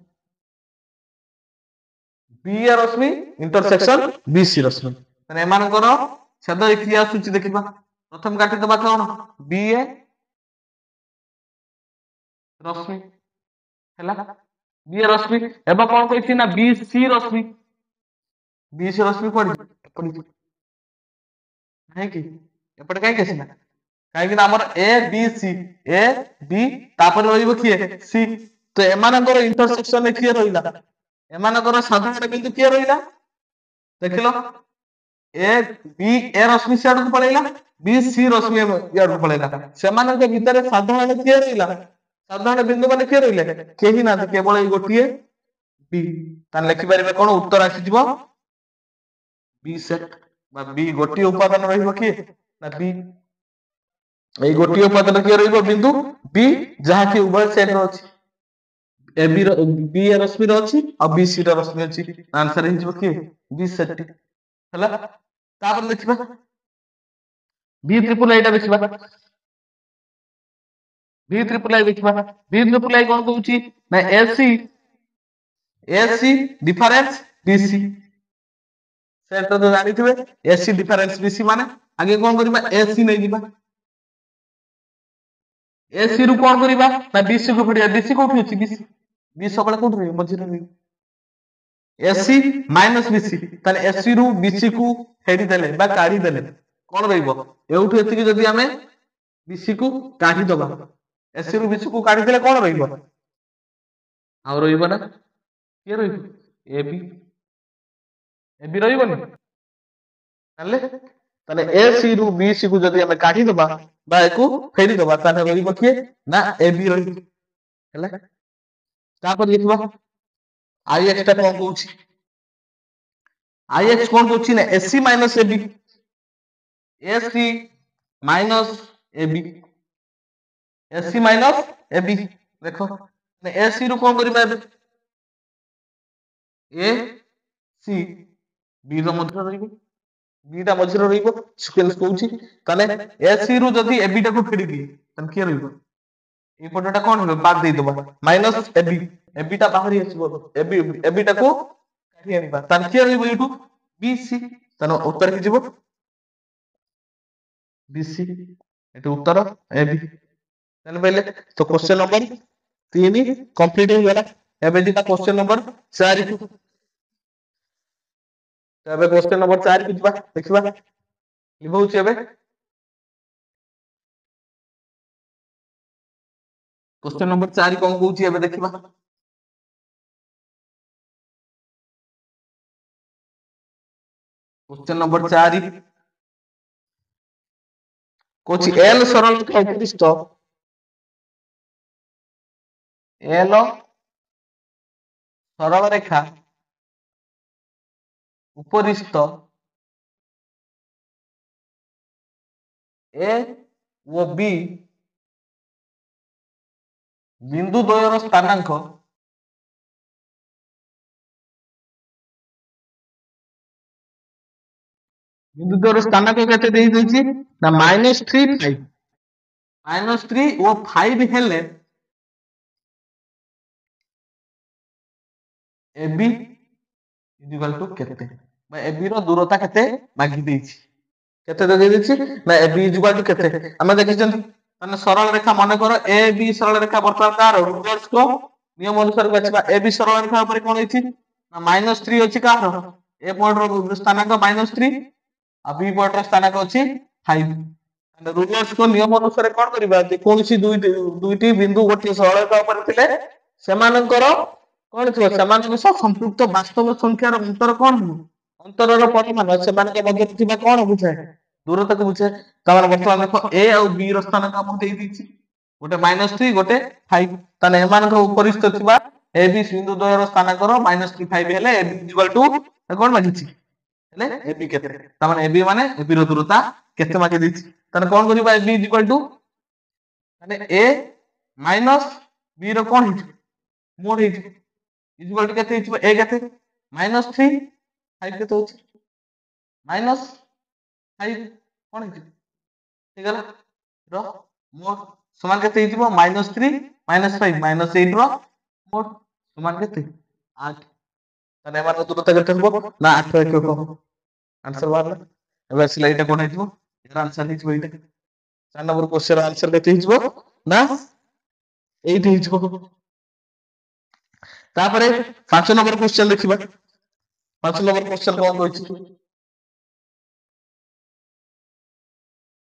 B A Rashmi intersection B C रश्मि ताने एमानकर छेद किए आसुची देखिबा प्रथम काटि दबा कोन बी ए रश्मि हैला बी ए रश्मि एबा कोन कहिछि ना बी सी रश्मि पड़ी पड़ी है कि एपटे काहे केसिना काहे कि हमर ए बी तापर रहिबो किए सी तो एमानकर इंटरसेक्शन में किए रहिला एमानकर साधारण बिंदु किए रहिला देखिलो ए बी ए रश्मि सियाड को पळैला बी सी रश्मि याड को पळैला सेमानक भितरे साधारण किए रहिला साधारण बिंदु माने किए रहिले केही ना केवल ए गोटिए बी तान लिखि परिबे कोन उत्तर आसी जिवो बी सेट बा बी गोटिए उपादान रहिबो कि ना बी ए गोटिए उपादान किए रहिबो बिंदु बी जहा कि उभय सेट रो अछि A B row B A रश्मि रो अछि आ बी सी रो रश्मि अछि आंसर हि जिवो कि बी सेट हला तापर लिखिबा बी ट्रिपल आईटा लिखिबा बी ट्रिपल आई लिखिबा बी ट्रिपल आई कोन कहउची ना एसी डिफरेंस बीसी सेट तो जानि थिबे एसी डिफरेंस बीसी माने आगे कोन करिबा एसी नै दिबा एसी रु कोन करिबा ना बीसी को फडिया बीसी कोठी अछि बीसी बी सबले कोठी रहै मझिरे रहै एसी माइनस बीसी ताले एसी रु बीसी को फेडी देले बा काढी देले कोन रहइबो एउठु एतिकी जदी हमें बीसी को काढी दबा एसी रु बीसी को काढी देले कोन रहइबो आ रहइबो ना के रहइबो एबी रहइबोनी ताले ताले एसी रु बीसी को जदी हमें काढी दबा बा एको फेडी दबा ताले रहइबो के ना एबी रहइबो हैला तापर लिखबा आई एक्स टा कोन कहउची आई एक्स कोन कहउची ना AC minus AB AC minus AB AC minus AB देखो ने एसी रु कोन करिबा ए सी बी रो मध्य रहिबो बी टा मध्य रहिबो सिक्वेंस कहउची ताले एसी रु जदी एबी टा को फेडी दिए तन के रहिबो ए पटटा कोन हो बाद दे दबा माइनस एबी एबी टा बाहरी आसीबो एबी टा को काढी आनिबा तन के रहिबो एटू बीसी तन उत्तर कि जिवो बीसी एटू उत्तर एबी तन पहले तो क्वेश्चन नंबर 3 कंप्लीट हो गेला एबे दिता क्वेश्चन नंबर 4 को तबे क्वेश्चन नंबर 4 को जिबा देखिबा लिबौची एबे क्वेश्चन नंबर 4 कोन कहउची एबे देखिबा क्वेश्चन नंबर 4 कोची एल सरल रेखा उपरिष्ठ एल सरल रेखा उपरिष्ठ ए ओ बी बिंदु द्वयर स्थानांक बिंदु द्वयर स्थानांक केते देई दैछि ना -3 5 -3 ओ 5 हेले AB इक्वल टू केते बा AB रो दूरता केते मागी देछि केते दे देछि ना AB इक्वल टू केते हम देखि जंती माने सरल रेखा माने करो AB सरल रेखा वर्तमान कार रूलर्स को नियम अनुसार बचबा AB सरल रेखा ऊपर कोन होइछि ना -3 अछि कार ए पॉइंट रो स्थानांक -3 आ बी पॉइंट रो स्थानांक अछि 5 माने रूलर्स को नियम अनुसार कोन करबा जे कोनसी दुईटी बिंदु गोटी सरल रेखा ऊपर थिले सेमानकर कोन थियो सेमानक सह संपृक्त वास्तव संख्यार अंतर कोन हो अंतरर परिमाण सेमानक मध्य थिबा कोन बुझाय दूरता को बुझाय तमन वर्तमान देखो ए और बी रो स्थानांक हम देई दिछि गोटे -3 गोटे 5 तने एमानक उपरिष्ठ थिबा ए बी बिंदु द्वयर स्थानांक रो -3 5 हेले ए बी इक्वल टू कोन मागिछि हेले ए बी केते तमन ए बी माने ए बी रो दूरता केते मागे दिछि तने कोन करिबा ए बी इक्वल टू माने ए माइनस बी रो कोन हिछि मोड हिछि इक्वल टू केते हिछि ए केते -3 5 केते होछि -5 कोन हिछि ठीक है रो मोड समान केते हिजिबो -3 -5 -8 रो मोड समान केते 8 ତାହେଲେ ଏମାନଙ୍କ ଦୂରତା କେତେ ହେବ ନା 8 ଏକକ। ଆନ୍ସର ବାହାରିଲା। ଏବେ ଆସିଲା ଏଇଟା କଣ ହେଇଯିବ? ଏର ଆନ୍ସର ହେଇଯିବ ଏଇଟା। 4 ନମ୍ବର କ୍ୱେଶ୍ଚନ ଆନ୍ସର କେତେ ହେଇଯିବ ନା 8 ହେଇଯିବ। ତାପରେ 5 ନମ୍ବର କ୍ୱେଶ୍ଚନ ଦେଖିବା। 5 ନମ୍ବର କ୍ୱେଶ୍ଚନ କଣ କହିଛି?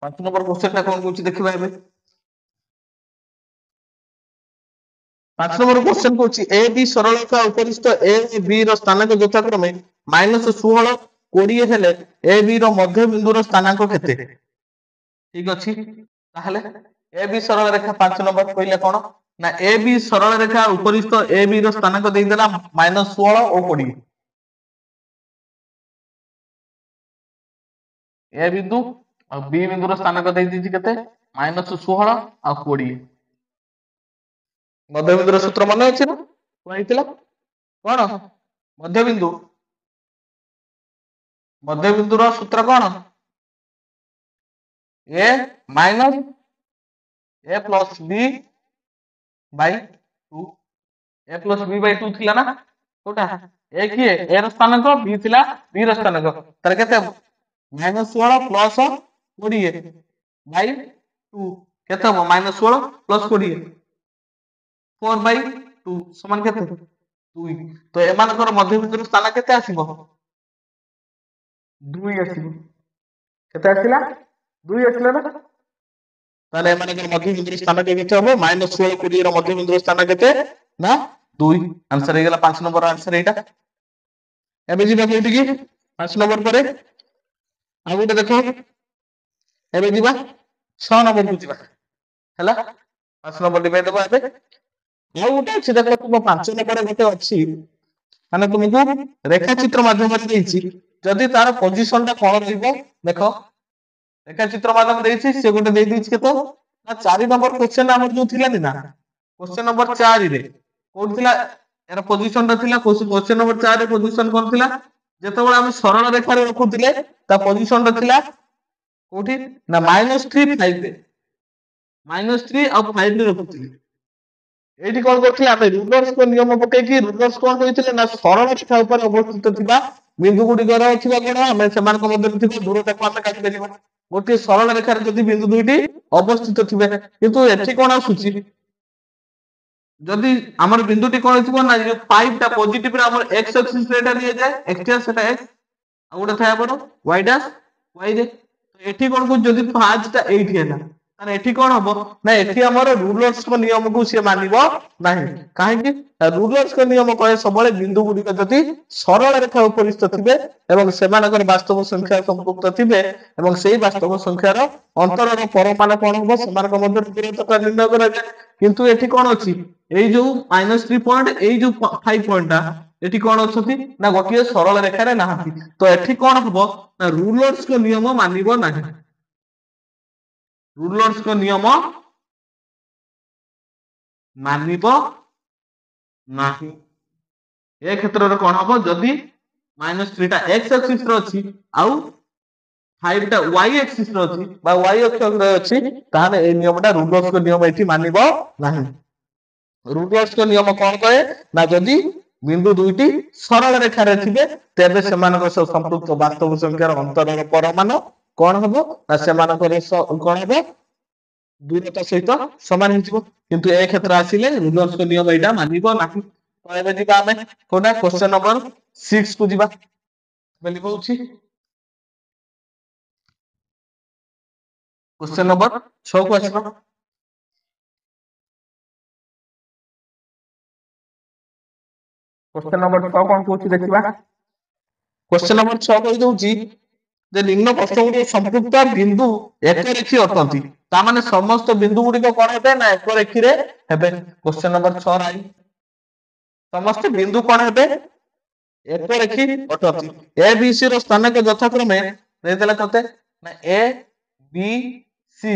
5 ନମ୍ବର କ୍ୱେଶ୍ଚନ ଟା କଣ କହୁଛି ଦେଖିବା ଏବେ। 5 ନମ୍ବର କ୍ୱେଶ୍ଚନ କହୁଛି ଏ ବି ସରଳରେଖା ଉପରିସ୍ଥ ଏ ବି ର ସ୍ଥାନାଙ୍କ ଯଥାକ୍ରମେ -16 20 ହେଲେ ଏ ବି ର ମଧ୍ୟବିନ୍ଦୁର ସ୍ଥାନାଙ୍କ କେତେ? ଠିକ ଅଛି। ତାହେଲେ ଏ ବି ସରଳ ରେଖା 5 ନମ୍ବର କହିଲେ କଣ ନା ଏ ବି ସରଳ ରେଖା ଉପରିସ୍ଥ ଏ ବି ର ସ୍ଥାନାଙ୍କ ଦେଇଦେଲା -16 ଓ 20। ଏ ବିନ୍ଦୁ ଆଉ ବି ବିନ୍ଦୁର ସ୍ଥାନାଙ୍କ ଦେଇ ଦେଇଛି କେତେ? -16 ଆଉ 20। ମଧ୍ୟବିନ୍ଦୁର ସୂତ୍ର ମନେ ଅଛି ନା? କଣ ହେଇଥିଲା? କଣ? ମଧ୍ୟବିନ୍ଦୁ। ମଧ୍ୟବିନ୍ଦୁର ସୂତ୍ର କଣ? ଏ ମାଇନସ ଏ ପ୍ଲସ ବି ବାଇ 2। ଏ ପ୍ଲସ ବି ବାଇ 2 ଥିଲା ନା? କୋଉଟା? ଏ କିଏ? ଏ ର ସ୍ଥାନାଙ୍କ, ବି ଥିଲା ବି ର ସ୍ଥାନାଙ୍କ। ତାର କେତେ ହବ? -16 ପ୍ଲସ 20 ବାଇ 2 କେତେ ହବ? -16 ପ୍ଲସ 20 4 ବାଇ 2 ସମାନ କେତେ? 2। ତ ଏମାନଙ୍କର ମଧ୍ୟବିନ୍ଦୁର ସ୍ଥାନ କେତେ ଆସିବ? 2 ଆସିବ। କେତେ ଆସିଲା? 2 ଆସିଲା ନା? ତାହେଲେ ଏମାନଙ୍କର ମଧ୍ୟବିନ୍ଦୁର ସ୍ଥାନ କେତେ ହବ? -16 20 ର ମଧ୍ୟବିନ୍ଦୁର ସ୍ଥାନ କେତେ? ନା 2। ଆନ୍ସର ହେଇଗଲା 5 ନମ୍ବର ଆନ୍ସର ଏଇଟା। ଏବେ ଯିବା କୋଉଠିକି? 5 ନମ୍ବର ପରେ ଆଉ ଗୋଟେ ଦେଖ। ଏବେ ଯିବା 6 ନମ୍ବରକୁ ଯିବା। ହେଲା 5 ନମ୍ବର ଡିଭାଇଡ ଦେବା ଏବେ। ଆଉ ଗୋଟେ ଅଛି ଦେଖ, ତୁମ 5 ନମ୍ବରରେ ଗୋଟେ ଅଛି ମାନେ ତୁମକୁ ରେଖାଚିତ୍ର ମାଧ୍ୟମରେ ଦେଇଛି, ଯଦି ତାର ପୋଜିସନ ଟା କଣ ରହିବ ଦେଖ। ରେଖାଚିତ୍ର ମାଧ୍ୟମରେ ଦେଇଛି, ସେ ଗୋଟେ ଦେଇ ଦେଇଛି କେତେ ନା 4 ନମ୍ବର କ୍ୱେଶ୍ଚନ ଆମର ଯୋଉ ଥିଲାନି ନା କ୍ୱେଶ୍ଚନ ନମ୍ବର 4 ରେ କୋଉଠି ଥିଲା ଏର ପୋଜିସନ ଟା ଥିଲା କ୍ୱେଶ୍ଚନ ନମ୍ବର 4 ରେ ପୋଜିସନ କଣ ଥିଲା? ଯେତେବେଳେ ଆମେ ସରଳ ରେଖାରେ ରଖୁଥିଲେ ତା ପୋଜିସନ ଟା ଥିଲା କୋଉଠି ନା -3 5 ରେ। -3 ଆଉ 5 ରେ ରଖୁଥିଲେ। ଏଇଠି କଣ କରୁଥିଲେ ଆମେ ରୁଲର୍ସଙ୍କ ନିୟମ ପକେଇକି ରୁଲର୍ସ କଣ କହିଥିଲେ ନା ସରଳ ରେଖା ଉପରେ ଅବସ୍ଥିତ ଥିବା ବିନ୍ଦୁ ଗୁଡିକର ଥିବା କଣ ଆମେ ସେମାନଙ୍କ ମଧ୍ୟରେ ଥିବା ଦୂରତାକୁ ଆମେ କାଟି ପାରିବା। ଗୋଟିଏ ସରଳ ରେଖାରେ ଯଦି ବିନ୍ଦୁ ଦୁଇଟି ଅବସ୍ଥିତ ଥିବେ, କିନ୍ତୁ ଏଠି କଣ ଆସୁଛି? ଯଦି ଆମର ବିନ୍ଦୁଟି କଣ ହେଇଥିବ ନା ଯୋଉ 5 ଟା ପଜିଟିଭ ରେ ଆମର x ଆକ୍ସିସ ରେ ଏଟା ନିଆଯାଏ, x ଡ୍ୟାଶ ସେଟା x ଆଉ ଗୋଟେ ଥାଏ ଆମର y ଡ୍ୟାଶ y ରେ। ଏଠି କଣ କହୁଛି ଯଦି 5 ଟା 8 ହେଲା ତାହେଲେ ଏଠି କଣ ହବ ନା ଏଠି ଆମର ରୁଲର୍ସଙ୍କ ନିୟମକୁ ସିଏ ମାନିବ ନାହିଁ। କାହିଁକି? ରୁଲର୍ସଙ୍କ ନିୟମ କହେ ସବୁବେଳେ ବିନ୍ଦୁ ଗୁଡିକ ଯଦି ସରଳ ରେଖା ଉପରିସ୍ଥ ଥିବେ ଏବଂ ସେମାନଙ୍କର ବାସ୍ତବ ସଂଖ୍ୟା ସମ୍ପୃକ୍ତ ଥିବେ ଏବଂ ସେଇ ବାସ୍ତବ ସଂଖ୍ୟାର ଅନ୍ତରର ପରମାଣ କଣ ହବ ସେମାନଙ୍କ ମଧ୍ୟରେ ଦୂରତା ନିର୍ଣ୍ଣୟ କରାଯାଏ। କିନ୍ତୁ ଏଠି କଣ ଅଛି? ଏଇ ଯୋଉ -3 ପଏଣ୍ଟ ଏଇ ଯୋଉ 5 ପଏଣ୍ଟ ଟା ଏଠି କଣ ଅଛନ୍ତି ନା ଗୋଟିଏ ସରଳ ରେଖାରେ ନାହାନ୍ତି। ତ ଏଠି କଣ ହବ ନା ରୁଲର୍ସଙ୍କ ନିୟମ ମାନିବ ନାହିଁ। ରୁଲର୍ସଙ୍କ ନିୟମ ମାନିବ ନାହିଁ। ଏ କ୍ଷେତ୍ରରେ କଣ ହବ? ଯଦି -3 ଟା x ଆକ୍ସିସ ରେ ଅଛି ଆଉ 5 ଟା y ଆକ୍ସିସ ରେ ଅଛି ବା y ଅକ୍ଷରେ ଅଛି, ତାହେଲେ ଏଇ ନିୟମଟା ରୁଲର୍ସଙ୍କ ନିୟମ ଏଠି ମାନିବ ନାହିଁ। ରୁଲର୍ସଙ୍କ ନିୟମ କଣ କହେ ନା ଯଦି ବିନ୍ଦୁ ଦୁଇଟି ସରଳ ରେଖାରେ ଥିବେ ତେବେ ସେମାନଙ୍କ ସହ ସମ୍ପୃକ୍ତ ବାସ୍ତବ ସଂଖ୍ୟାର ଅନ୍ତରର ପରମାଣ କଣ ହବ ନା ସେମାନଙ୍କର କଣ ହବ ଦୂରତା ସହିତ ସମାନ ହେଇଯିବ। କିନ୍ତୁ ଏ କ୍ଷେତ୍ର ଆସିଲେ ରୁଲର୍ସଙ୍କ ନିୟମ ଏଇଟା ମାନିବ ନାହିଁ। ତ ଏବେ ଯିବା ଆମେ କୋଉଟା କ୍ୱେଶ୍ଚନ ନମ୍ବର 6 କୁ ଯିବା। ବୋଲି କହୁଛି क्वेश्चन नंबर 6 को आसना। क्वेश्चन नंबर 6 कौन पूछी देखिबा। क्वेश्चन नंबर 6 कहि दउची जे निम्न प्रश्न गुडी संपुक्त बिंदु एक रेखी अटंती। ता माने समस्त बिंदु गुडी को कोन हेबे ना एक रेखी रे हेबे। क्वेश्चन नंबर 6 राई समस्त बिंदु कोन हेबे एक रेखी अटंती। ए बी सी रो स्थान के यथाक्रमे दे देला कते ना ए बी सी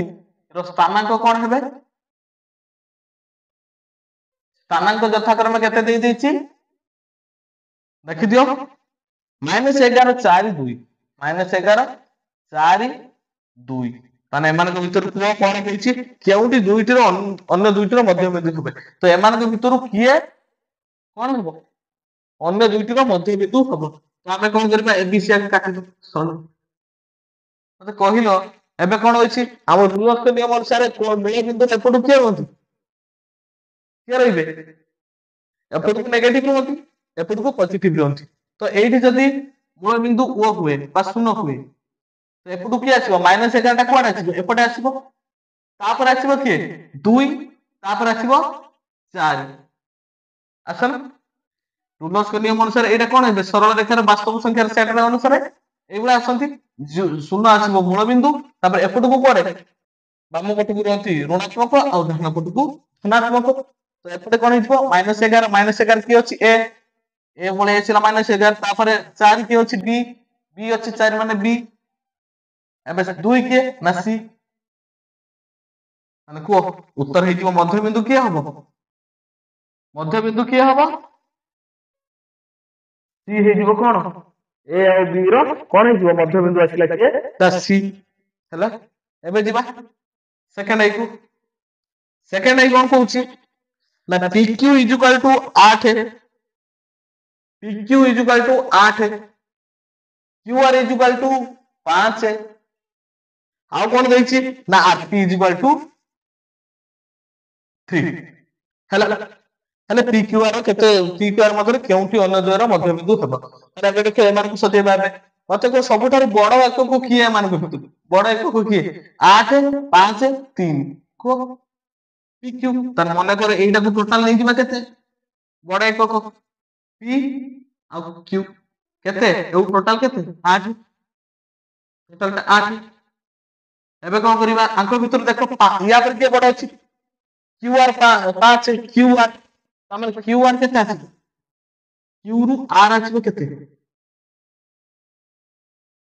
रो स्थानांक कोन हेबे स्थानांक यथाक्रमे केते दे देछि देखि दियो -11 4 2 -11 4 2 ताने एमानक भितर को कोन कहछि केउटी दुइटिर अन्य दुइटिर मध्यबिंदु हेबे। तो एमानक भितर किए कोन हेबो अन्य दुईटी मध्यबिंदु हम। तो आम कौन करवा एबीसी आगे काटि मत कहल एबे कौन होइछि हम रूल्स नियम अनुसार मूल बिंदु एपटू किए होती किए रहिबे एपटू नेगेटिव होती एपटू पॉजिटिव होती। तो एठी जदी मूल बिंदु ओ हुए बा शून्य हुए तो एपटू किए आसीबो -11 टा कोड आसीबो एपटे आसीबो तापर आसीबो किए 2 तापर आसीबो 4 आसन रूल्स नियम अनुसार एटा कोन हेबे सरल रेखार वास्तव संख्यार सेट अनुसार एगुला आसंती शून्य आसीबो मूल बिंदु तापर एपटू कोडे बाम पटकू रहती ऋणात्मक और डान पटकू धनात्मक। तो एपटे कोन हिजबो -11 की अछि ए बोले आसीला -11 तापर 4 की अछि बी अछि 4 माने बी एबे 2 के ना सी माने को उत्तर हेजिबो मध्य बिंदु के हबो मध्य बिंदु के हबो सी हेजिबो कोन ए आ बी रो कोन हेजिबो मध्य बिंदु आसीला के ता सी हैला। एबे जिबा सेकंड आई कोन कहूची ना PQ = 8 PQ = 8 QR = 5 आउ कोन देछि ना RP = 3 हैला हेले PQR केते PQR मधरे केउंटी अन्य द्वारा मध्य बिंदु हेबो अरे एबे देखे एमान को सते बाबे मते को सबठार बड़ एকক को किए एमान को हेतु बड़ एকক को किए 8 5 3 को PQ तर मन कर एटा को टोटल नै जिबा केते बड़ एকক P आ Q केते ए टोटल केते 8 टोटल 8 एबे कोन करिबा आंको भीतर देखो या पर के बड़ अछि QR 5 QR तमन QR केते आछि Q रु R आछि केते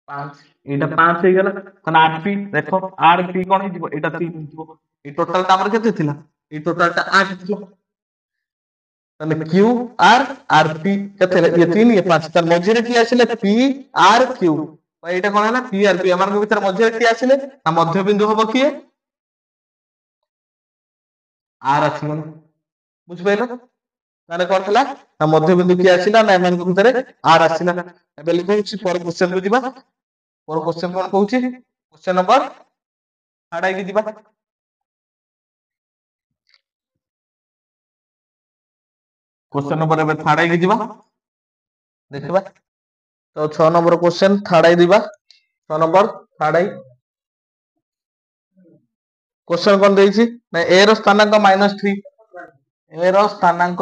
5 एटा 5 हे गेला कन RP देखो RP कोन हे जिवो एटा 3 जिवो ए टोटल ता हमर केते थिला ए टोटल ता 8 थिला तने QR RP केते ये 3 ये 5 त मझिरे की आसिले PRQ एटा कोन हला PRP हमर के भीतर मझिरे की आसिले आ मध्य बिंदु होबो किए R आछि मन बुझ पाइलो ताने कोन हला ना मध्य बिंदु की आसिला ना एमान के भीतर R आसिला एबे लिखौछि पर क्वेश्चन को दिबा पर क्वेश्चन कोन कहूछि क्वेश्चन नंबर 8 की दिबा क्वेश्चन नंबर एबे 8 की दिबा देखबा तो 6 नंबर क्वेश्चन 8 दिबा 6 नंबर 8 क्वेश्चन कोन देछि ना ए रो स्थानांक -3 ए रो स्थानांक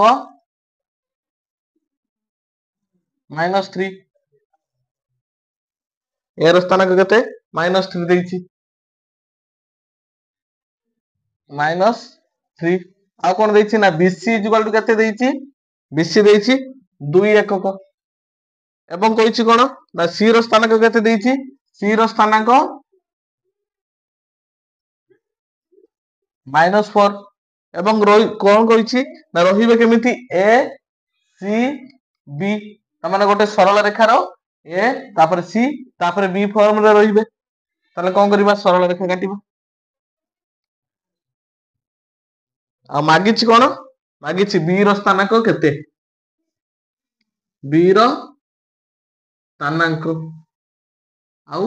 -3 ए रो स्थानांक केते -3 देछि -3 आ कोन देछि ना BC = केते देछि BC देछि 2 एकक एवं कहिछि कोन ना C रो स्थानांक केते देछि C रो स्थानांक -4 एवं कोन कहिछि ना रहिबे केमिति A C B तमाने गोटे सरल रेखा रो A तापर C तापर B फॉर्म रे रहिबे ताले कोन करबा सरल रेखा काटिबा आ मागिछि कोन मागिछि B रो स्थानांक केते B रो स्थानांक आउ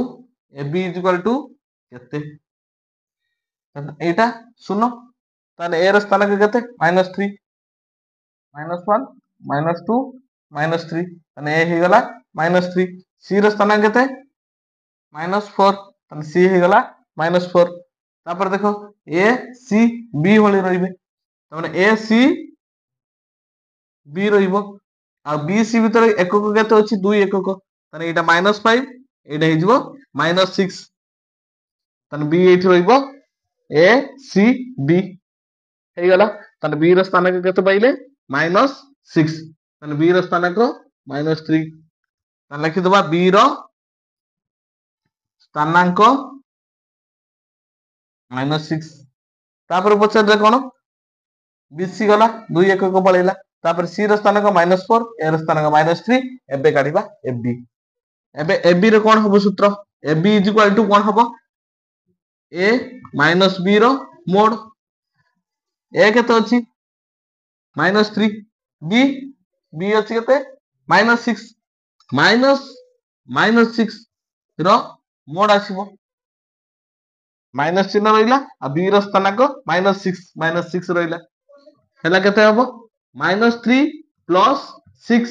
AB = केते एटा सुनो ताने A रो स्थानांक केते -3 -1 -2 -3 ताने A हे गला -3 C रो स्थानांक केते -4 ताने C हे गला -4 तापर देखो A C B होली रहिबे ताने A C B रहिबो आ B C भीतर एकक केते अछि 2 एकक ताने एटा -5 एटा हे जिवो -6 ताने B एठी रहिबो A C B हे गला ताने B रो स्थानांक केते पाइले -6 ताने B रो स्थानांक -3 ताने लिखि दबा B रो स्थानांक -6 तापर पछर रे कोन BC गला 2 एकक पळैला तापर C रो स्थानांक -4 A रो स्थानांक -3 एबे काढिबा AB एबे AB रे कोन हबो सूत्र AB = कोन हबो A - B रो मोड A केते अछि -3 B अछि केते -6 माइनस -6 ର ମୋଡ ଆସିବ माइनस चिन्ह रहिला आ बी ର ସ୍ଥାନାଙ୍କ -6 ରହିଲା ହେଲା କେତେ ହବ -3 प्लस 6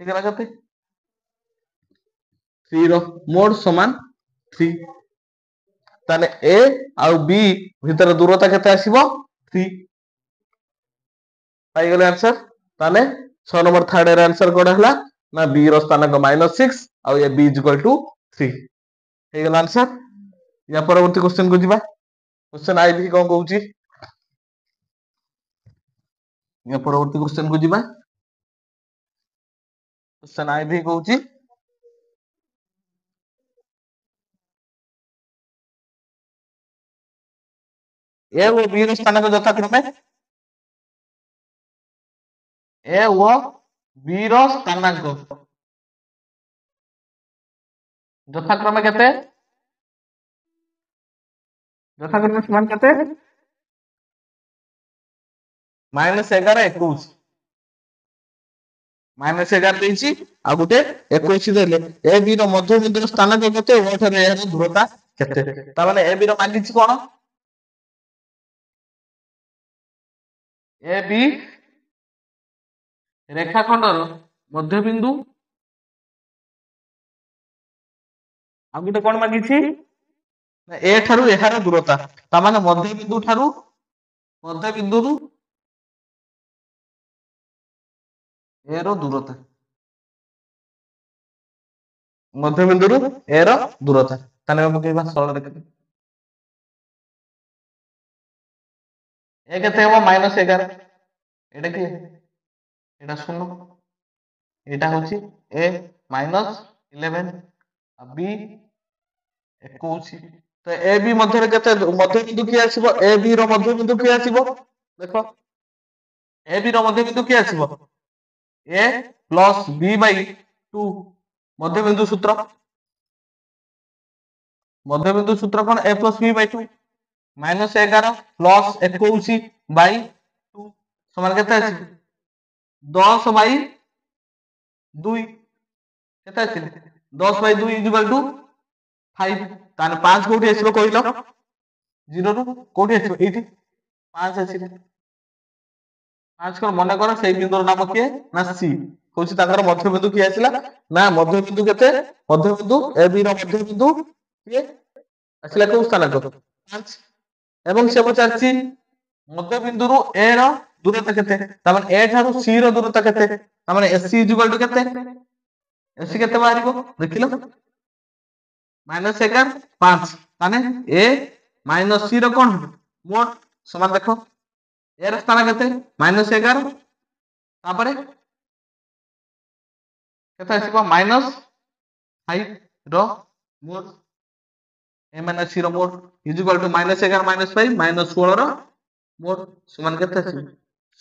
ठीक है केते 3 ର ମୋड समान 3 ताने ए आउ बी भीतर दूरता केते आसीबो 3 पाई गेले आंसर ताने 6 नंबर थर्ड एर आंसर कोड हला ना बी रो स्थानांक -6 आउ ए बी इक्वल टू 3 हे गेला आंसर या परवर्ती क्वेश्चन को जिबा क्वेश्चन आई भी कोन कहूची या परवर्ती क्वेश्चन को जिबा क्वेश्चन आई भी कहूची ए वो बी रो स्थानांक यथाक्रमे ए वो बी रो स्थानांक यथाक्रमे केते यथाक्रमे समान केते -11 21 -11 ଦେଇଛି ଆଉ ଗୋଟେ 21 ଦେଲେ ए बी ର ମଧ୍ୟ ବିନ୍ଦୁର ସ୍ଥାନାଙ୍କ କେତେ ଓ ଠାରୁ ଏହାର ଦୂରତା କେତେ ତା ମାନେ ए बी ର ମାଗିଛି କଣ ए बी रेखाखंडर मध्यबिंदु आ गोटे कोन मागिछि ए ठारू एहार दूरता ता माने मध्यबिंदु ठारू मध्यबिंदुरु ए रो दूरता मध्यबिंदुरु ए रो दूरता ताने हम कहबा सरल रेखा ए केते हो -11 एटा की एटा सुनो एटा होची ए -11 आ बी 21 तो ए बी मध्य केते मध्य बिंदु की आसीबो ए बी रो मध्य बिंदु की आसीबो देखो ए बी रो मध्य बिंदु की आसीबो ए प्लस बी बाई 2 मध्य बिंदु सूत्र कोन A plus B by 2 -11 plus 21 by 2 समान केते आसी 10 बाई 2 केते आसी 10 बाई 2 इक्वल टू 5 ताने 5 कोठी आसीबो कहिलो 0 रो कोठी आसीबो एठी 5 आसी 5 को मने करो सेही बिंदुर नाम किए ना सी होची ताकर मध्य बिंदु की आसीला ना मध्य बिंदु केते मध्य बिंदु ए बी रो मध्य बिंदु किए आसीला को स्थान को 5 एवं से पचारछि मध्य बिंदु रो ए रो दूरता केते त माने ए ठारू सी रो दूरता केते त माने एस सी इक्वल टू केते एस सी केते बाहरिबो देखिलो -11 5 माने A minus C row cone mode समान देखो ए रो स्थान केते -11 तापरे केते आसीबो -5 रो मोड ए माइनस सी रो मोड इक्वल टू -11 -5 -16 रो मोड समान केते आसी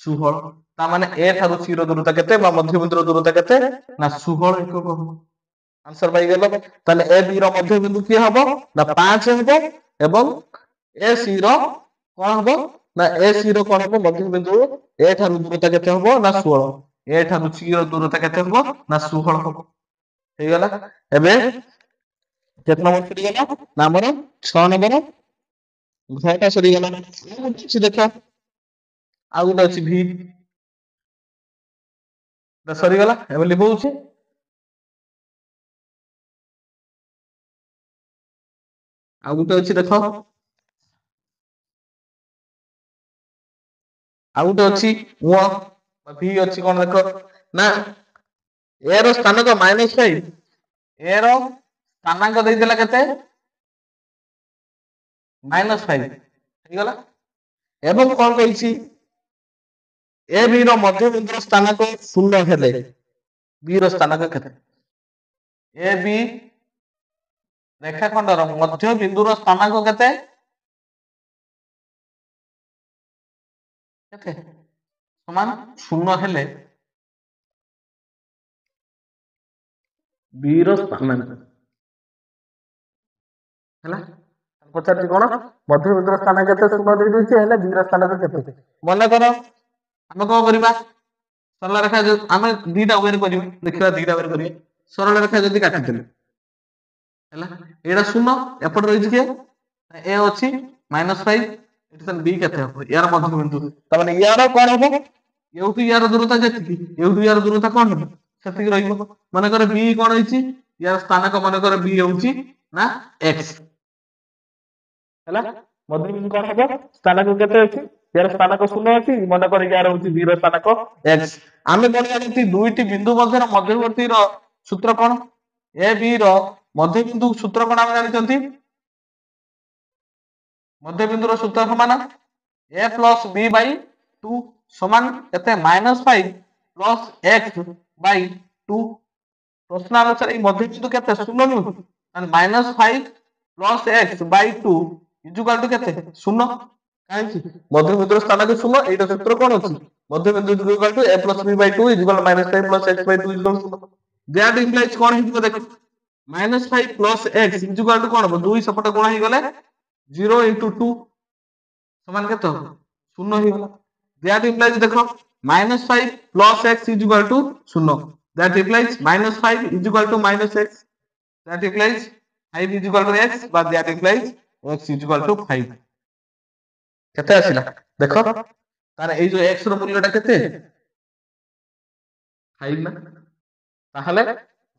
16 ता माने ए ठारू सी रो दूरता केते बा मध्य बिंदु रो दूरता केते ना 16 एकक हो आंसर पाई गेलो ताले ए बी रो मध्य बिंदु की हबो ना 5 हबो एवं ए सी रो कोन हबो ना ए सी रो कोन हबो मध्य बिंदु ए ठारू दूरता केते हबो ना 16 ए ठारू सी रो दूरता केते हबो ना 16 हबो हे गेला एबे केतना नंबर सरी गेला ना हमर 6 नंबर घाटा सरी गेला छी देखा आ गुटे अछि भी द सरी गेला एबे लिखौछि आ गुटे अछि देखो आ गुटे अछि ओ भी अछि कोन देखो ना ए रो स्थान को -5 ए रो स्थानांक देइ देला केते -5 हे गेला एवं कोन कहिछि ए बी रो मध्य बिंदु स्थानांक 0 हेले बी रो स्थानांक केते ए बी रेखाखंडर मध्य बिंदु रो स्थानांक केते केते समान 0 हेले बी रो स्थानांक हला पचारछि कोन मध्य बिंदु रो स्थानांक केते 0 देइ दिछि हेले बी रो स्थानांक केते मन करो हम को करबा सरल रेखा जो आम दीटा वे देखा दीटा वे कर सरल रेखा जब काटिदेले एटा शून्य एपट रही किए ए अच्छी -5 बी के यार मध्यबिंदु तमाने यार कौन हम एवटू यार दूरता जी एवटू यार दूरता कौन हम से मनकर बी कौन है यार स्थानक मनकर बी हूँ ना एक्स है मध्यबिंदु कौन हम स्थानक के यार स्थानक शून्य अच्छी मनकर यार हूँ बी स्थानक एक्स आम कौन जानते दुईटी बिंदु मध्यवर्ती सूत्र कौन ए बी मध्यबिंदु सूत्र कौन आम जानते मध्यबिंदुर सूत्र समान ए प्लस बी बाई 2 समान केते -5 प्लस एक्स बाई 2 प्रश्न अनुसार मध्यबिंदु केते शून्य नु -5 plus x by 2 equal to केते शून्य काहे मध्यबिंदुर स्थान के शून्य एटा सूत्र कोन अछि मध्यबिंदु equal to a plus b by 2 equal -5 plus x by 2 equal that implies कोन हिजो देखो -5 प्लस x इक्वल टू कोन 2 सपट गुणा ही गले 0 into 2 समान के शून्य ही गला दैट इंप्लाइज देखो -5 plus x is equal to 0 that implies -5 is equal to -x that implies 5 is equal to x but that implies x is equal to 5 केते आसिला देखो तार ए जो x रो मूल्यटा केते 5 ना ताहले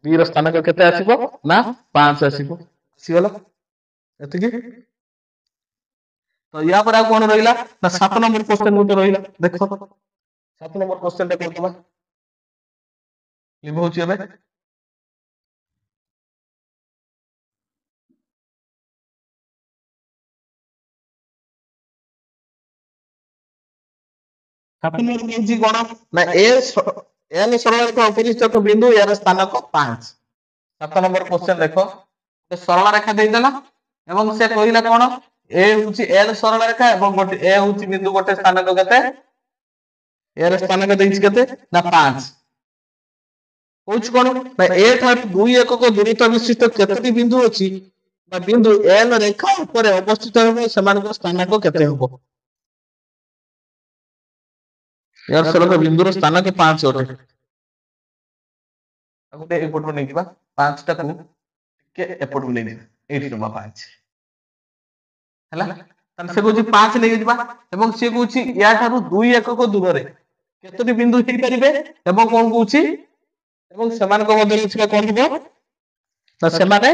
b रो स्थान केते आसीबो ना 5 आसीबो आसीगला एतिकी तो या पर आ कोन रहिला ना 7 नंबर क्वेश्चन गोटे रहिला देखो 7 नंबर क्वेश्चन टा करतबा लिभ होची एबे 7 नंबर केजी कोन ना ए n सरल रेखा उपरिष्ठ बिंदु यार स्थानक 5 7 नंबर क्वेश्चन देखो सरल रेखा दे देला एवं से कहिला कोन ए होची n सरल रेखा एवं गोटे ए होची बिंदु गोटे स्थानक केते एर स्थानक देइछ केते ना 5 होच कोन ना ए थार 2 एकक दूरत्व विशिष्ट केतटी बिंदु अछि ना बिंदु n रेखा ऊपर अवस्थित होबो समान को स्थानक केते होबो यार सरल बिंदु रो स्थानक 5 ओटे गोटे एपट नै दिबा 5 टा को के एपट नै दिबा 8 नंबर 5 हला तन से कोची 5 नै दिबा एवं से कोची या थारु 2 एकक दूर रे केतटी बिंदु हेई परिबे एवं कोन कोची एवं समान को मध्य छिका कोन हिबो त समान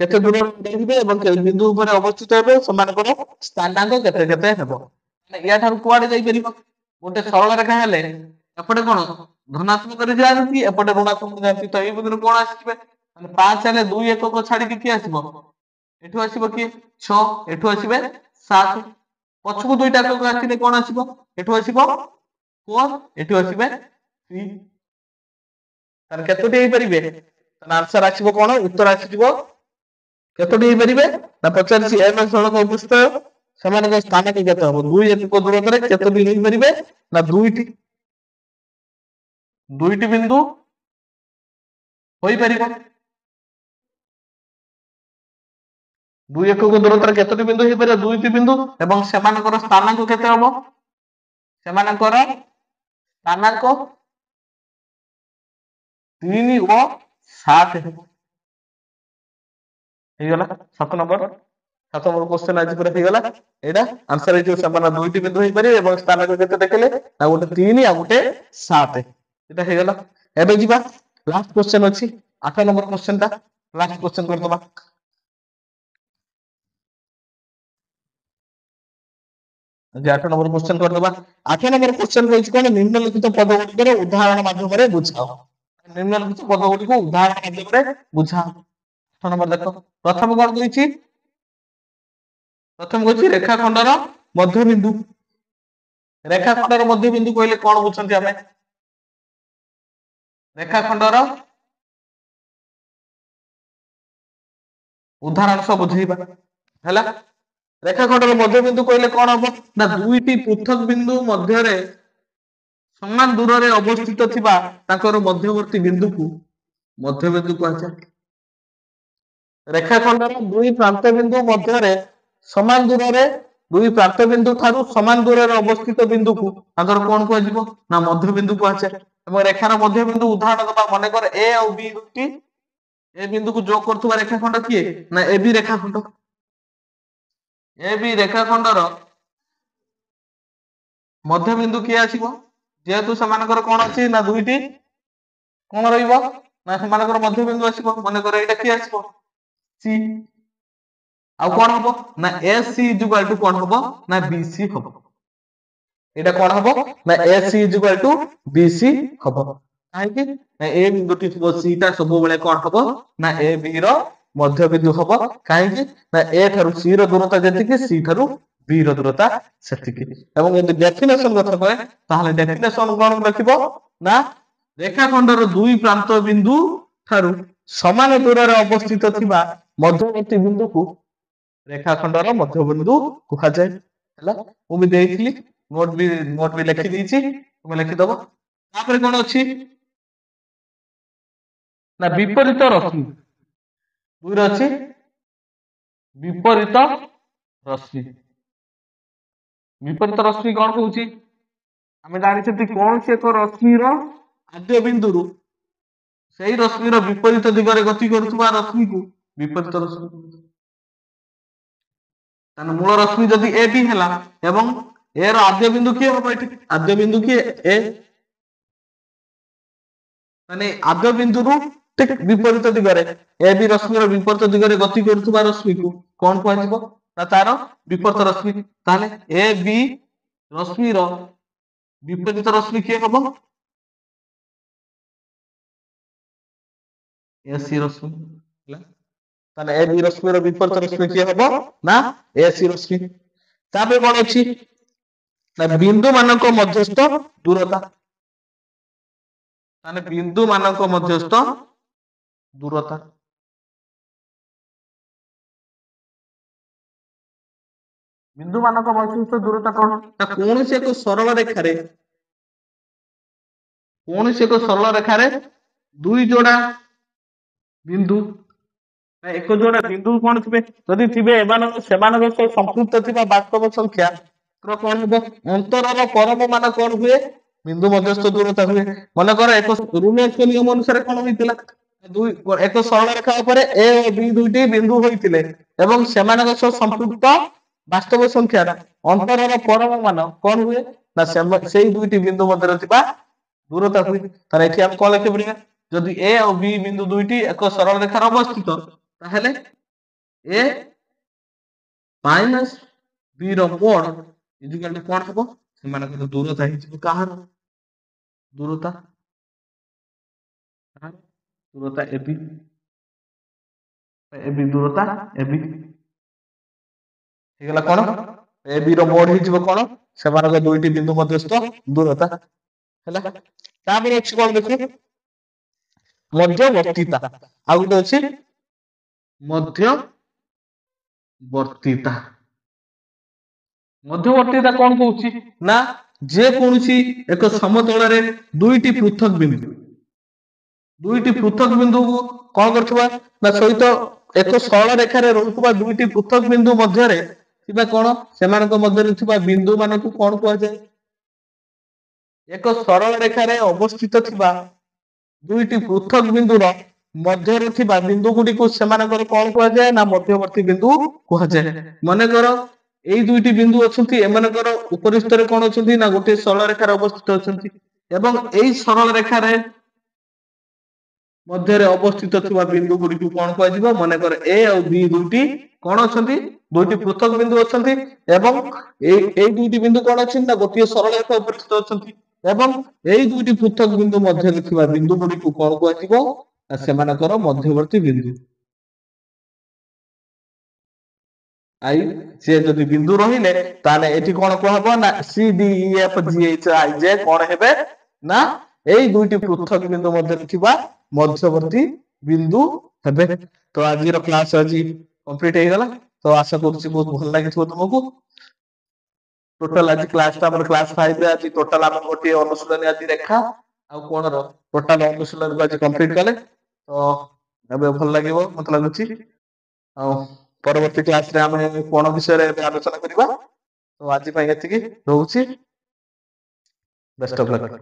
केते दूर देखिबे एवं के बिंदु ऊपर अवस्थित हेबे समान को स्थानांक केते केते हेबो या थारु कुआडे जाई परिबो गोटे सरल रेखा हेले एपटे कोन धनात्मक रे जाती एपटे ऋणात्मक जाती तो ए बिंदु कोन आसीबे 5 हेले 2 एकक छाडी के की आसीबो एठु आसीबो की 6 एठु आसीबे 7 पछकु दुईटा एकक आसीले कोन आसीबो एठु आसीबो 4 एठु आसीबे 3 तार केतोटी हेई परिबे तार आंसर आसीबो कोन उत्तर आसीबो केतोटी हेई परिबे ना 50 एम सड़क उपस्थित समान को स्थान के केते हो 2 एकक दूरता रे केतोटी हेई परिबे ना दुईटी बिंदु होई परिबो 2 एकक दूरता रे केतोटी बिंदु हेई परिबो दुईटी बिंदु एवं समानकर स्थानांक केते होबो समानकर स्थानांक 3 व 7 हेबो हेई गला 7 नंबर क्वेश्चन आज पूरा हेई गला एडा आंसर जो समान दुईटी बिंदु हेई परिबे एवं स्थानांक केते देखले ना गोटे 3 आ गोटे 7 एटा हेई गला एबे जिबा लास्ट क्वेश्चन अछि 8 नंबर क्वेश्चन ता लास्ट क्वेश्चन करतबा जे 8 नंबर क्वेश्चन करतबा 8 नंबर क्वेश्चन होइछ कोन निम्नलिखित पद गुडी उदाहरण माध्यम रे बुझाओ निम्नलिखित पद गुडी को उदाहरण माध्यम रे बुझाओ 8 नंबर देखो प्रथम कोन दैछि प्रथम होछि रेखाखंडर मध्यबिंदु रेखाखंडर मध्यबिंदु कहले कोन बुझंती हमें रेखाखंडर उदाहरण सब बुझेबा हैला रेखाखंडर मध्यबिंदु कहले कोन हो ना दुईटी पृथक बिंदु मध्य रे समान दूर रे अवस्थित थिबा ताकर मध्यवर्ती बिंदु को मध्यबिंदु कहजा रेखाखंडर दुई प्रांत बिंदु मध्य रे समान दूर रे ଦୁଇ ପ୍ରାନ୍ତ ବିନ୍ଦୁ ଠାରୁ ସମାନ ଦୂରରେ ଅବସ୍ଥିତ ବିନ୍ଦୁକୁ ତାଙ୍କର କଣ କୁହାଯିବ ନା ମଧ୍ୟ ବିନ୍ଦୁ କୁହାଯାଏ। ଏବଂ ରେଖାର ମଧ୍ୟ ବିନ୍ଦୁ ଉଦାହରଣ ଦବା, ମନେକର ଏ ଆଉ ବି ଦୁଇଟି ଏ ବିନ୍ଦୁକୁ ଯୋଗ କରୁଥିବା ରେଖାଖଣ୍ଡ କିଏ ନା ଏ ବି ରେଖାଖଣ୍ଡ। ଏ ବି ରେଖାଖଣ୍ଡର ମଧ୍ୟ ବିନ୍ଦୁ କିଏ ଆସିବ, ଯେହେତୁ ସେମାନଙ୍କର କଣ ଅଛି ନା ଦୁଇଟି କଣ ରହିବ ନା ସେମାନଙ୍କର ମଧ୍ୟ ବିନ୍ଦୁ ଆସିବ। ମନେକର ଏଇଟା କିଏ ଆସିବ ସି, ଆଉ କଣ ହବ ନା ଏ ସି ଇକ୍ୱାଲ ଟୁ କଣ ହବ ନା ବି ସି ହବ। ଏଇଟା କଣ ହବ ନା A C equal to B C ହବ। କାହିଁକି ନା ଏ ବିନ୍ଦୁଟି ଥିବ ସି ଟା ସବୁବେଳେ କଣ ହବ ନା ଏ ବି ର ମଧ୍ୟ ବିନ୍ଦୁ ହବ। କାହିଁକି ନା ଏ ଠାରୁ ସି ର ଦୂରତା ଯେତିକି ସି ଠାରୁ ବି ର ଦୂରତା ସେତିକି। ଏବଂ ଯଦି ଡେଫିନେସନ କଥା କହେ ତାହେଲେ ଡେଫିନେସନ କଣ ଲେଖିବ ନା ରେଖାଖଣ୍ଡର ଦୁଇ ପ୍ରାନ୍ତ ବିନ୍ଦୁ ଠାରୁ ସମାନ ଦୂରରେ ଅବସ୍ଥିତ ଥିବା ମଧ୍ୟବର୍ତ୍ତୀ ବିନ୍ଦୁକୁ ରେଖାଖଣ୍ଡର ମଧ୍ୟବିନ୍ଦୁ କୁହାଯାଏ। ହେଲା, ମୁଁ ବି ଦେଇଥିଲି ନୋଟ ବି ଲେଖି ଦେଇଛି, ତୁମେ ଲେଖିଦବ। ତାପରେ କଣ ଅଛି ନା ବିପରୀତ ରଶ୍ମି। ଦୁଇରେ ଅଛି ବିପରୀତ ରଶ୍ମି। ବିପରୀତ ରଶ୍ମି କଣ କହୁଛି, ଆମେ ଜାଣିଛନ୍ତି କୌଣସି ଏକ ରଶ୍ମିର ଆଦ୍ୟ ବିନ୍ଦୁରୁ ସେଇ ରଶ୍ମିର ବିପରୀତ ଦିଗରେ ଗତି କରୁଥିବା ରଶ୍ମିକୁ ବିପରୀତ ରଶ୍ମି। ତାହେଲେ ମୂଳ ରଶ୍ମି ଯଦି ଏ ବି ହେଲା ଏବଂ ଏ ର ଆଦ୍ୟ ବିନ୍ଦୁ କିଏ ହବ, ଏଠି ଆଦ୍ୟ ବିନ୍ଦୁ କିଏ ଏ, ମାନେ ଆଦ୍ୟ ବିନ୍ଦୁରୁ ଠିକ ବିପରୀତ ଦିଗରେ ଏ ବି ରଶ୍ମିର ବିପରୀତ ଦିଗରେ ଗତି କରୁଥିବା ରଶ୍ମିକୁ କଣ କୁହାଯିବ ନା ତାର ବିପରୀତ ରଶ୍ମି। ତାହେଲେ ଏ ବି ରଶ୍ମିର ବିପରୀତ ରଶ୍ମି କିଏ ହବ ଏ ସି ରଶ୍ମି। ହେଲା, ତାହେଲେ ଏ ବି ରଶ୍ମିର ବିପରୀତ ରଶ୍ମି କିଏ ହବ ନା ଏ ସି ରଶ୍ମି। ତାପରେ କଣ ଅଛି ନା ବିନ୍ଦୁ ମାନଙ୍କ ମଧ୍ୟସ୍ଥ ଦୂରତା। ତାହେଲେ ବିନ୍ଦୁ ମାନଙ୍କ ମଧ୍ୟସ୍ଥ ଦୂରତା, ବିନ୍ଦୁ ମାନଙ୍କ ମଧ୍ୟସ୍ଥ ଦୂରତା କଣ ନା କୌଣସି ଏକ ସରଳ ରେଖାରେ ଦୁଇ ଯୋଡା ବିନ୍ଦୁ, ଏକ ଯୋଡା ବିନ୍ଦୁ କଣ ଥିବେ, ଯଦି ଥିବେ ସେମାନଙ୍କ ସହ ସମ୍ପୃକ୍ତ ଥିବା ବାସ୍ତବ ସଂଖ୍ୟା କଣ ହବ, ଅନ୍ତରର ପରମ ମାନ କଣ ହୁଏ ବିନ୍ଦୁ ମଧ୍ୟସ୍ଥ ଦୂରତା ହୁଏ। ମନେକର ଏକ ରୁଲେଟ୍‌ଙ୍କ ନିୟମ ଅନୁସାରେ କଣ ହେଇଥିଲା, ଏକ ସରଳ ରେଖା ଉପରେ ଏ ଓ ବି ଦୁଇଟି ବିନ୍ଦୁ ହୋଇଥିଲେ ଏବଂ ସେମାନଙ୍କ ସହ ସମ୍ପୃକ୍ତ ବାସ୍ତବ ସଂଖ୍ୟାର ଅନ୍ତରର ପରମ ମାନ କଣ ହୁଏ ନା ସେଇ ଦୁଇଟି ବିନ୍ଦୁ ମଧ୍ୟରେ ଥିବା ଦୂରତା ହୁଏ। ତାହେଲେ ଏଠି ଆମେ କଣ ଲେଖିପାରିବା, ଯଦି ଏ ଆଉ ବି ବିନ୍ଦୁ ଦୁଇଟି ଏକ ସରଳ ରେଖାରେ ଅବସ୍ଥିତ ତାହେଲେ ଏ ମାଇନସ ବି ର ମୋଡ ଇକ୍ୱାଲ ଟୁ କଣ ହବ, ସେମାନଙ୍କର ଦୂରତା ହେଇଯିବ। କାହାର ଦୂରତା, ଦୂରତା ଏ ବି, ଏ ବି ଦୂରତା ଏ ବି ହେଇଗଲା କଣ ଏ ବି ର ମୋଡ ହେଇଯିବ କଣ ସେମାନଙ୍କ ଦୁଇଟି ବିନ୍ଦୁ ମଧ୍ୟସ୍ଥ ଦୂରତା। ହେଲା, ତାପରେ ଅଛି କଣ ଦେଖିବେ ମଧ୍ୟବର୍ତ୍ତିତା, ଆଉ ଗୋଟେ ଅଛି ମଧ୍ୟବର୍ତ୍ତିତା। ମଧ୍ୟବର୍ତ୍ତିତା କଣ କହୁଛି ନା ଯେ କୌଣସି ଏକ ସମତଳରେ ଦୁଇଟି ପୃଥକ ବିନ୍ଦୁକୁ କଣ କରୁଥିବା ନା ସହିତ ଏକ ସରଳ ରେଖାରେ ରହୁଥିବା ଦୁଇଟି ପୃଥକ ବିନ୍ଦୁ ମଧ୍ୟରେ ଥିବା କଣ ସେମାନଙ୍କ ମଧ୍ୟରେ ଥିବା ବିନ୍ଦୁ ମାନଙ୍କୁ କଣ କୁହାଯାଏ, ଏକ ସରଳ ରେଖାରେ ଅବସ୍ଥିତ ଥିବା ଦୁଇଟି ପୃଥକ ବିନ୍ଦୁର ମଧ୍ୟରେ ଥିବା ବିନ୍ଦୁ ଗୁଡିକୁ ସେମାନଙ୍କର କଣ କୁହାଯାଏ ନା ମଧ୍ୟବର୍ତ୍ତୀ ବିନ୍ଦୁ କୁହାଯାଏ। ମନେକର ଏଇ ଦୁଇଟି ବିନ୍ଦୁ ଅଛନ୍ତି, ଏମାନଙ୍କର ଉପରିସ୍ଥରେ କଣ ଅଛନ୍ତି ନା ଗୋଟିଏ ସରଳ ରେଖାରେ ଅବସ୍ଥିତ ଅଛନ୍ତି ଏବଂ ଏଇ ସରଳ ରେଖାରେ ମଧ୍ୟରେ ଅବସ୍ଥିତ ଥିବା ବିନ୍ଦୁ ଗୁଡିକୁ କଣ କୁହାଯିବ, ମନେକର ଏ ଆଉ ବି ଦୁଇଟି କଣ ଅଛନ୍ତି ଦୁଇଟି ପୃଥକ ବିନ୍ଦୁ ଅଛନ୍ତି ଏବଂ ଏଇ ଦୁଇଟି ବିନ୍ଦୁ କଣ ଅଛନ୍ତି ନା ଗୋଟିଏ ସରଳ ରେଖା ଉପସ୍ଥିତ ଅଛନ୍ତି ଏବଂ ଏଇ ଦୁଇଟି ପୃଥକ ବିନ୍ଦୁ ମଧ୍ୟରେ ଥିବା ବିନ୍ଦୁ ଗୁଡିକୁ କଣ କୁହାଯିବ ନା ସେମାନଙ୍କର ମଧ୍ୟବର୍ତ୍ତୀ ବିନ୍ଦୁ। ଆଇ ସେ ଯଦି ବିନ୍ଦୁ ରହିଲେ ତାହେଲେ ଏଠି କଣ କୁହାହବ ନା C D E F G H I ଜେ କଣ ହେବେ ନା ଏଇ ଦୁଇଟି ପୃଥକ ବିନ୍ଦୁ ମଧ୍ୟରେ ଥିବା ମଧ୍ୟବର୍ତ୍ତୀ ବିନ୍ଦୁ ହେବେ। ତ ଆଜିର କ୍ଲାସ ଆଜି କମ୍ପ୍ଲିଟ ହେଇଗଲା, ତ ଆଶା କରୁଛି ବହୁତ ଭଲ ଲାଗିଥିବ ତୁମକୁ। ଟୋଟାଲ ଆଜି କ୍ଲାସଟା ଆମର କ୍ଲାସ 5 ରେ ଆଜି ଟୋଟାଲ ଆମେ ଗୋଟିଏ ଅନୁଶୀଳନୀ ଆଜି ରେଖା ଆଉ କୋଣର ଟୋଟାଲ ଅନୁଶୀଳନୀକୁ ଆଜି କମ୍ପ୍ଲିଟ କଲେ। ତ ଏବେ ଭଲ ଲାଗିବ ମତେ ଲାଗୁଛି। ଆଉ ପରବର୍ତ୍ତୀ କ୍ଲାସରେ ଆମେ କୋଣ ବିଷୟରେ ଏବେ ଆଲୋଚନା କରିବା। ତ ଆଜି ପାଇଁ ଏତିକି ରହୁଛି। Best of luck.